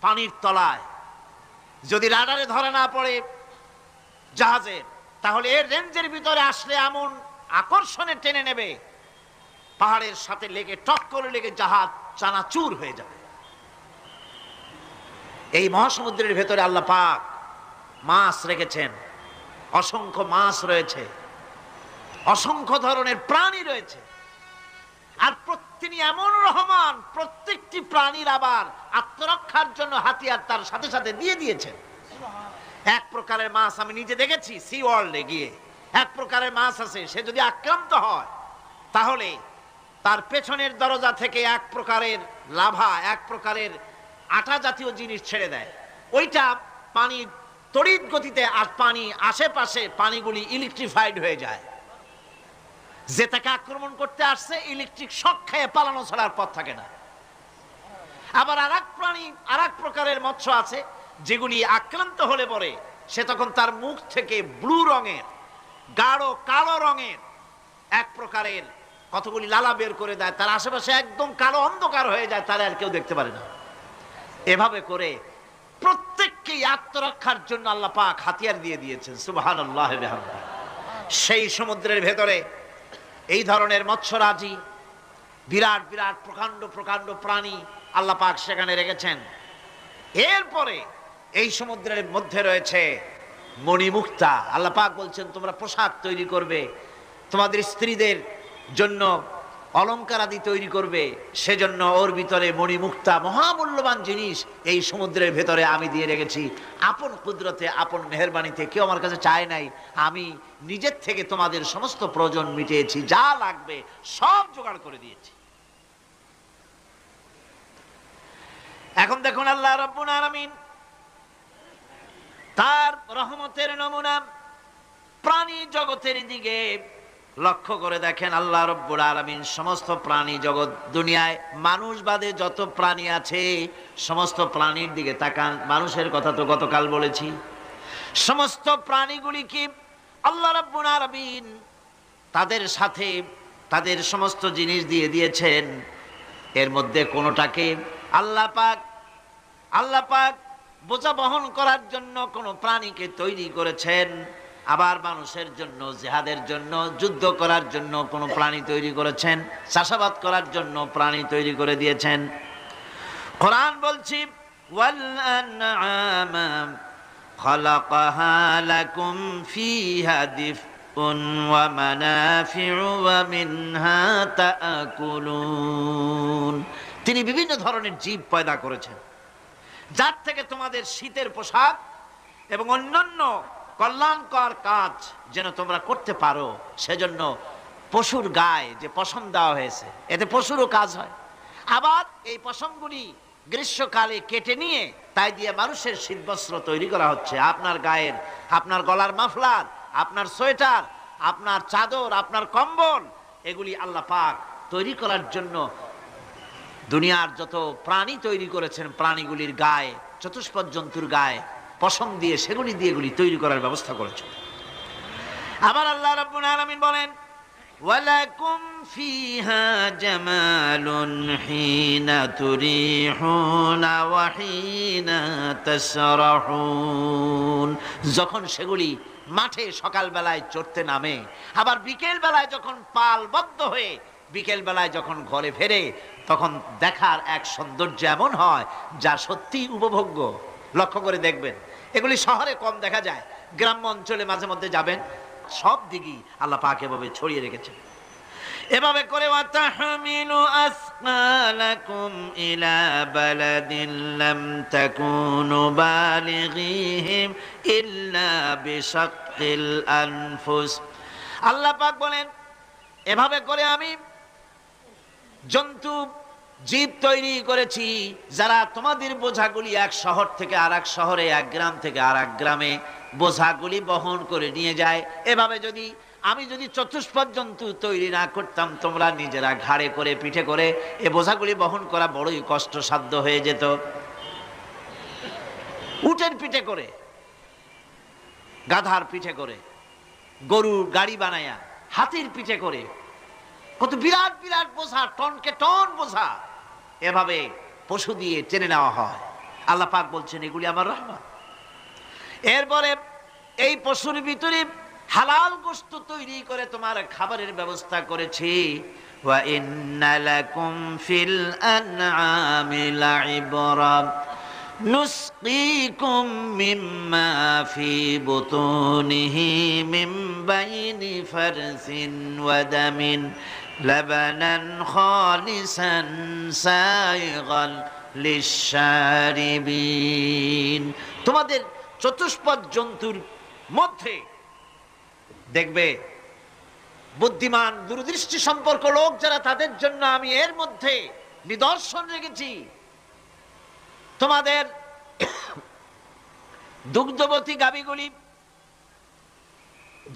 পানির তলায়। যদি রাডারে ধরা না পড়ে জাহাজের, তাহলে এর রেঞ্জের ভিতরে আসলে এমন আকর্ষণে টেনে নেবে, পাহাড়ের সাথে লেগে টক করে লেগে জাহাজ চানাচুর হয়ে যাবে। এই মহাসমুদ্রের ভেতরে আল্লাহ পাক মাছ রেখেছেন, অসংখ্য মাছ রয়েছে, অসংখ্য ধরনের প্রাণী রয়েছে। আর তিনি এমন রহমান, প্রত্যেকটি প্রাণীর আবার আত্মরক্ষার জন্য হাতিয়ার তার সাথে সাথে দিয়ে দিয়েছেন। এক প্রকারের মাছ আমি নিজে দেখেছি সি ওয়ার্ল্ডে গিয়ে, এক প্রকারের মাছ আছে, সে যদি আক্রান্ত হয় তাহলে তার পেছনের দরজা থেকে এক প্রকারের লাভা, এক প্রকারের আটা জাতীয় জিনিস ছেড়ে দেয়। ওইটা পানি তড়িৎ গতিতে, আর পানি আশেপাশে পানিগুলি ইলেকট্রিফাইড হয়ে যায়। যে তাকে আক্রমণ করতে আসছে ইলেকট্রিক শক খেয়ে পালানো ছাড়ার পথ থাকে না। আবার আর এক প্রাণী, আর এক প্রকারের মৎস্য আছে, যেগুলি আক্রান্ত হলে পরে সে তখন তার মুখ থেকে ব্লু রঙের, গাঢ় কালো রঙের এক প্রকারের কতগুলি লালা বের করে দেয়, তার আশেপাশে একদম কালো অন্ধকার হয়ে যায়, তারা আর কেউ দেখতে পারে না। এভাবে করে প্রত্যেককেই আত্মরক্ষার জন্য আল্লাহ পাক হাতিয়ার দিয়ে দিয়েছেন। সুবহানাল্লাহ ওয়া বিহামদিহি। সেই সমুদ্রের ভেতরে এই ধরনের মৎস্যরাজি, বিরাট বিরাট প্রকাণ্ড প্রকাণ্ড প্রাণী আল্লাহ পাক সেখানে রেখেছেন। এরপরে এই সমুদ্রের মধ্যে রয়েছে মণিমুক্তা। আল্লাহ পাক বলছেন তোমরা পোশাক তৈরি করবে, তোমাদের স্ত্রীদের জন্য অলংকার আদি তৈরি করবে, সেজন্য ওর ভিতরে মণিমুক্তা মহামূল্যবান জিনিস এই সমুদ্রের ভেতরে আমি দিয়ে রেখেছি। আপন কুদরতে, আপন মেহেরবানিতে, কেউ আমার কাছে চায় নাই, আমি নিজের থেকে তোমাদের সমস্ত প্রয়োজন মিটিয়েছি, যা লাগবে সব জোগাড় করে দিয়েছি। এখন দেখুন আল্লাহ রাব্বুল আলামিন তার রহমতের নমুনা প্রাণী জগতের দিকে লক্ষ্য করে দেখেন। আল্লাহ রাব্বুল আলামিন সমস্ত প্রাণী জগৎ, দুনিয়ায় মানুষ বাদে যত প্রাণী আছে সমস্ত প্রাণীর দিকে তাকান। মানুষের কথা তো গতকাল বলেছি। সমস্ত প্রাণীগুলিকে আল্লাহ রাব্বুল আলামিন তাদের সাথে তাদের সমস্ত জিনিস দিয়ে দিয়েছেন। এর মধ্যে কোনোটাকে আল্লাহ পাক বোঝা বহন করার জন্য কোন প্রাণীকে তৈরি করেছেন, আবার মানুষের জন্য, জিহাদের জন্য, যুদ্ধ করার জন্য কোন প্রাণী তৈরি করেছেন, চাষাবাদ করার জন্য প্রাণী তৈরি করে দিয়েছেন। কোরআন বলছি ওয়াল আনআমা খালাকাহা লাকুম ফিহা দিফউন ওয়া মানাফিউ ওয়া মিনহা তাআকুলুন। তিনি বিভিন্ন ধরনের জীব পয়দা করেছেন, যার থেকে তোমাদের শীতের পোশাক এবং অন্যান্য কল্যাণকর কাজ যেন তোমরা করতে পারো, সেজন্য পশুর গায়ে যে পশম দেওয়া হয়েছে, এতে পশুরও কাজ হয়। আবার এই পশমগুলি গ্রীষ্মকালে কেটে নিয়ে তাই দিয়ে মানুষের শীতবস্ত্র তৈরি করা হচ্ছে। আপনার গায়ের, আপনার গলার মাফলার, আপনার সোয়েটার, আপনার চাদর, আপনার কম্বল, এগুলি আল্লাহ পাক তৈরি করার জন্য দুনিয়ার যত প্রাণী তৈরি করেছেন, প্রাণীগুলির গায়ে, চতুষ্পদ জন্তুর গায়ে পশম দিয়ে, সেগুলি দিয়ে এগুলি তৈরি করার ব্যবস্থা করেছেন। আবার আল্লাহ রাব্বুল আলামিন বলেন ওয়ালাকুম ফিহা জামালুন হিনা তুরিহুনা ওয়া হিনা তাসরাহুন। যখন সেগুলি মাঠে সকাল বেলায় চড়তে নামে, আবার বিকেল বেলায় যখন পালবদ্ধ হয়ে বিকেল বেলায় যখন ঘরে ফেরে, তখন দেখার এক সৌন্দর্য এমন হয় যা সত্যি উপভোগ্য। লক্ষ্য করে দেখবেন, এগুলি শহরে কম দেখা যায়, গ্রাম্য অঞ্চলে মাঝে মধ্যে যাবেন, সব দিকেই আল্লাহ পাক এভাবে ছড়িয়ে রেখেছেন। এভাবে করে ওয়াতাহমিলু আসকালাকুম ইলা বালাদিন লাম তাকুনু বালিগিহিম ইল্লা বিশাক্কিল আনফুস। আল্লাহ পাক বলেন এভাবে করে আমি জন্তু জীব তৈরি করেছি যারা তোমাদের বোঝাগুলি এক শহর থেকে আর এক শহরে, এক গ্রাম থেকে আর এক গ্রামে বোঝাগুলি বহন করে নিয়ে যায়। এভাবে যদি আমি চতুষ্পদ জন্তু তৈরি না করতাম, তোমরা নিজেরা ঘাড়ে করে পিঠে করে এ বোঝাগুলি বহন করা বড়ই কষ্টসাধ্য হয়ে যেত। উটের পিঠে করে, গাধার পিঠে করে, গরুর গাড়ি বানায়া, হাতির পিঠে করে, কত বিরাট বিরাট বোঝা, টনকে টন বোঝা এভাবে পশু দিয়ে টেনে নেওয়া হয়। আল্লাহ পাক বলছেন এগুলি আমার রহমত। এরপরে এই পশুর ভিতরে হালাল গোশত তৈরি করে তোমার খাবারের ব্যবস্থা করেছি। ওয়া ইন্না লাকুম ফিল আনআমি লাইবরা নুসকিকুম মিম্মা ফি বুতুনিহি মিন বাইনি ফারসিন ওয়া দামিন লাবানান খালিসান সাইগান লিশশারিবিন। তোমাদের চতুষ্পদ জন্তুর মধ্যে দেখবে বুদ্ধিমান দূরদৃষ্টি সম্পর্ক লোক যারা, তাদের জন্য আমি এর মধ্যে নিদর্শন রেখেছি। তোমাদের দুগ্ধবতী গাভীগুলি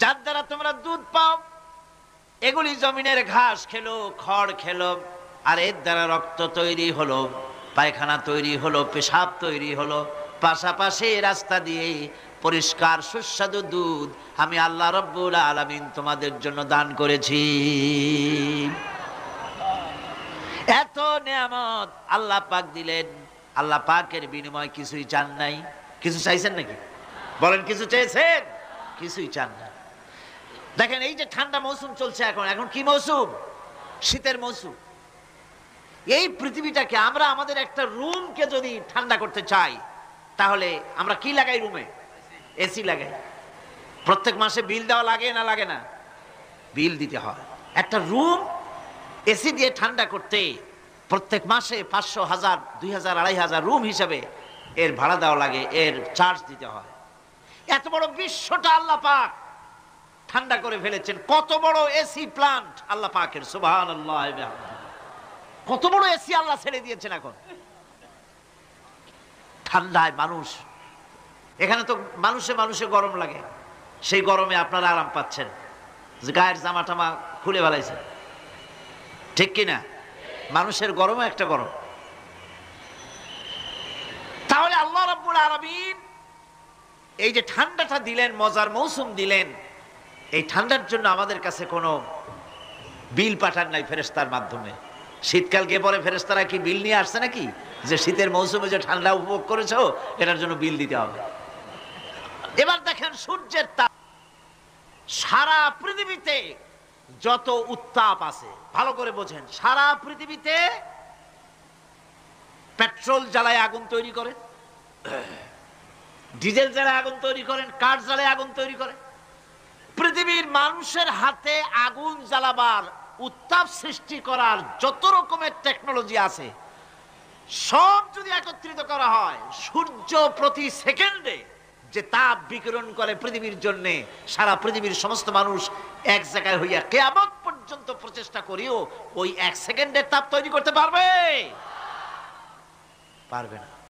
যার দ্বারা তোমরা দুধ পাও, এগুলি জমিনের ঘাস খেলো, খড় খেলো, আর এর দ্বারা রক্ত তৈরি হলো, পায়খানা তৈরি হলো, পেশাব তৈরি হলো, পাশাপাশি রাস্তা দিয়ে পরিষ্কার সুস্বাদু দুধ আমি আল্লাহ রাব্বুল আলামিন তোমাদের জন্য দান করেছি। এত নিয়ামত আল্লাহ পাক দিলেন, আল্লাহ পাকের বিনিময় কিছুই চান নাই। কিছু চাইছেন নাকি? বলেন কিছু চেয়েছেন? কিছুই চান না। দেখেন এই যে ঠান্ডা মৌসুম চলছে, এখন কি মৌসুম? শীতের মৌসুম। এই পৃথিবীটাকে আমরা আমাদের একটা রুমকে যদি ঠান্ডা করতে চাই, তাহলে আমরা কি লাগাই? রুমে এসি লাগাই। প্রত্যেক মাসে বিল দেওয়া লাগে না লাগে না? বিল দিতে হয়। একটা রুম এসি দিয়ে ঠান্ডা করতে প্রত্যেক মাসে 500, 1000, 2000, 2500 রুম হিসাবে এর ভাড়া দেওয়া লাগে, এর চার্জ দিতে হয়। এত বড় বিশ্বটা আল্লাহ পাক ঠান্ডা করে ফেলেছেন। কত বড় এসি প্লান্ট আল্লাহ পাকের, সুবহানাল্লাহ। কত বড় এসি আল্লাহ ছেড়ে দিয়েছেন। এখন ঠান্ডায় মানুষ, এখানে তো মানুষে গরম লাগে, সেই গরমে আপনারা আরাম পাচ্ছেন, যে গায়ের জামা টামা খুলে ফেলাইছেন, ঠিক কিনা? মানুষের গরমও একটা গরম। তাহলে আল্লাহ রাব্বুল আলামিন এই যে ঠান্ডাটা দিলেন, মজার মৌসুম দিলেন, এই ঠান্ডার জন্য আমাদের কাছে কোনো বিল পাঠান নাই ফেরেশতার মাধ্যমে। শীতকাল গিয়ে পরে ফেরেশতারা কি বিল নিয়ে আসছে নাকি, যে শীতের মৌসুমে যে ঠান্ডা উপভোগ করেছো এটার জন্য বিল দিতে হবে? এবার দেখেন সূর্যের তাপ, সারা পৃথিবীতে যত উত্তাপ আছে, ভালো করে বোঝেন, সারা পৃথিবীতে পেট্রোল জ্বালায় আগুন তৈরি করে, ডিজেল জ্বালায় আগুন তৈরি করেন, কাঠ জ্বালায় আগুন তৈরি করে। পৃথিবীর মানুষের হাতে আগুন জ্বালাবার, উত্তাপ সৃষ্টি করার যত রকমের টেকনোলজি আছে, সব যদি একত্রিত করা হয়, সূর্য প্রতি সেকেন্ডে যে তাপ বিকিরণ করে পৃথিবীর জন্য, সারা পৃথিবীর সমস্ত মানুষ এক জায়গায় হইয়া কিয়ামত পর্যন্ত প্রচেষ্টা করিও ওই 1 সেকেন্ডের তাপ তৈরি করতে পারবে? পারবে না।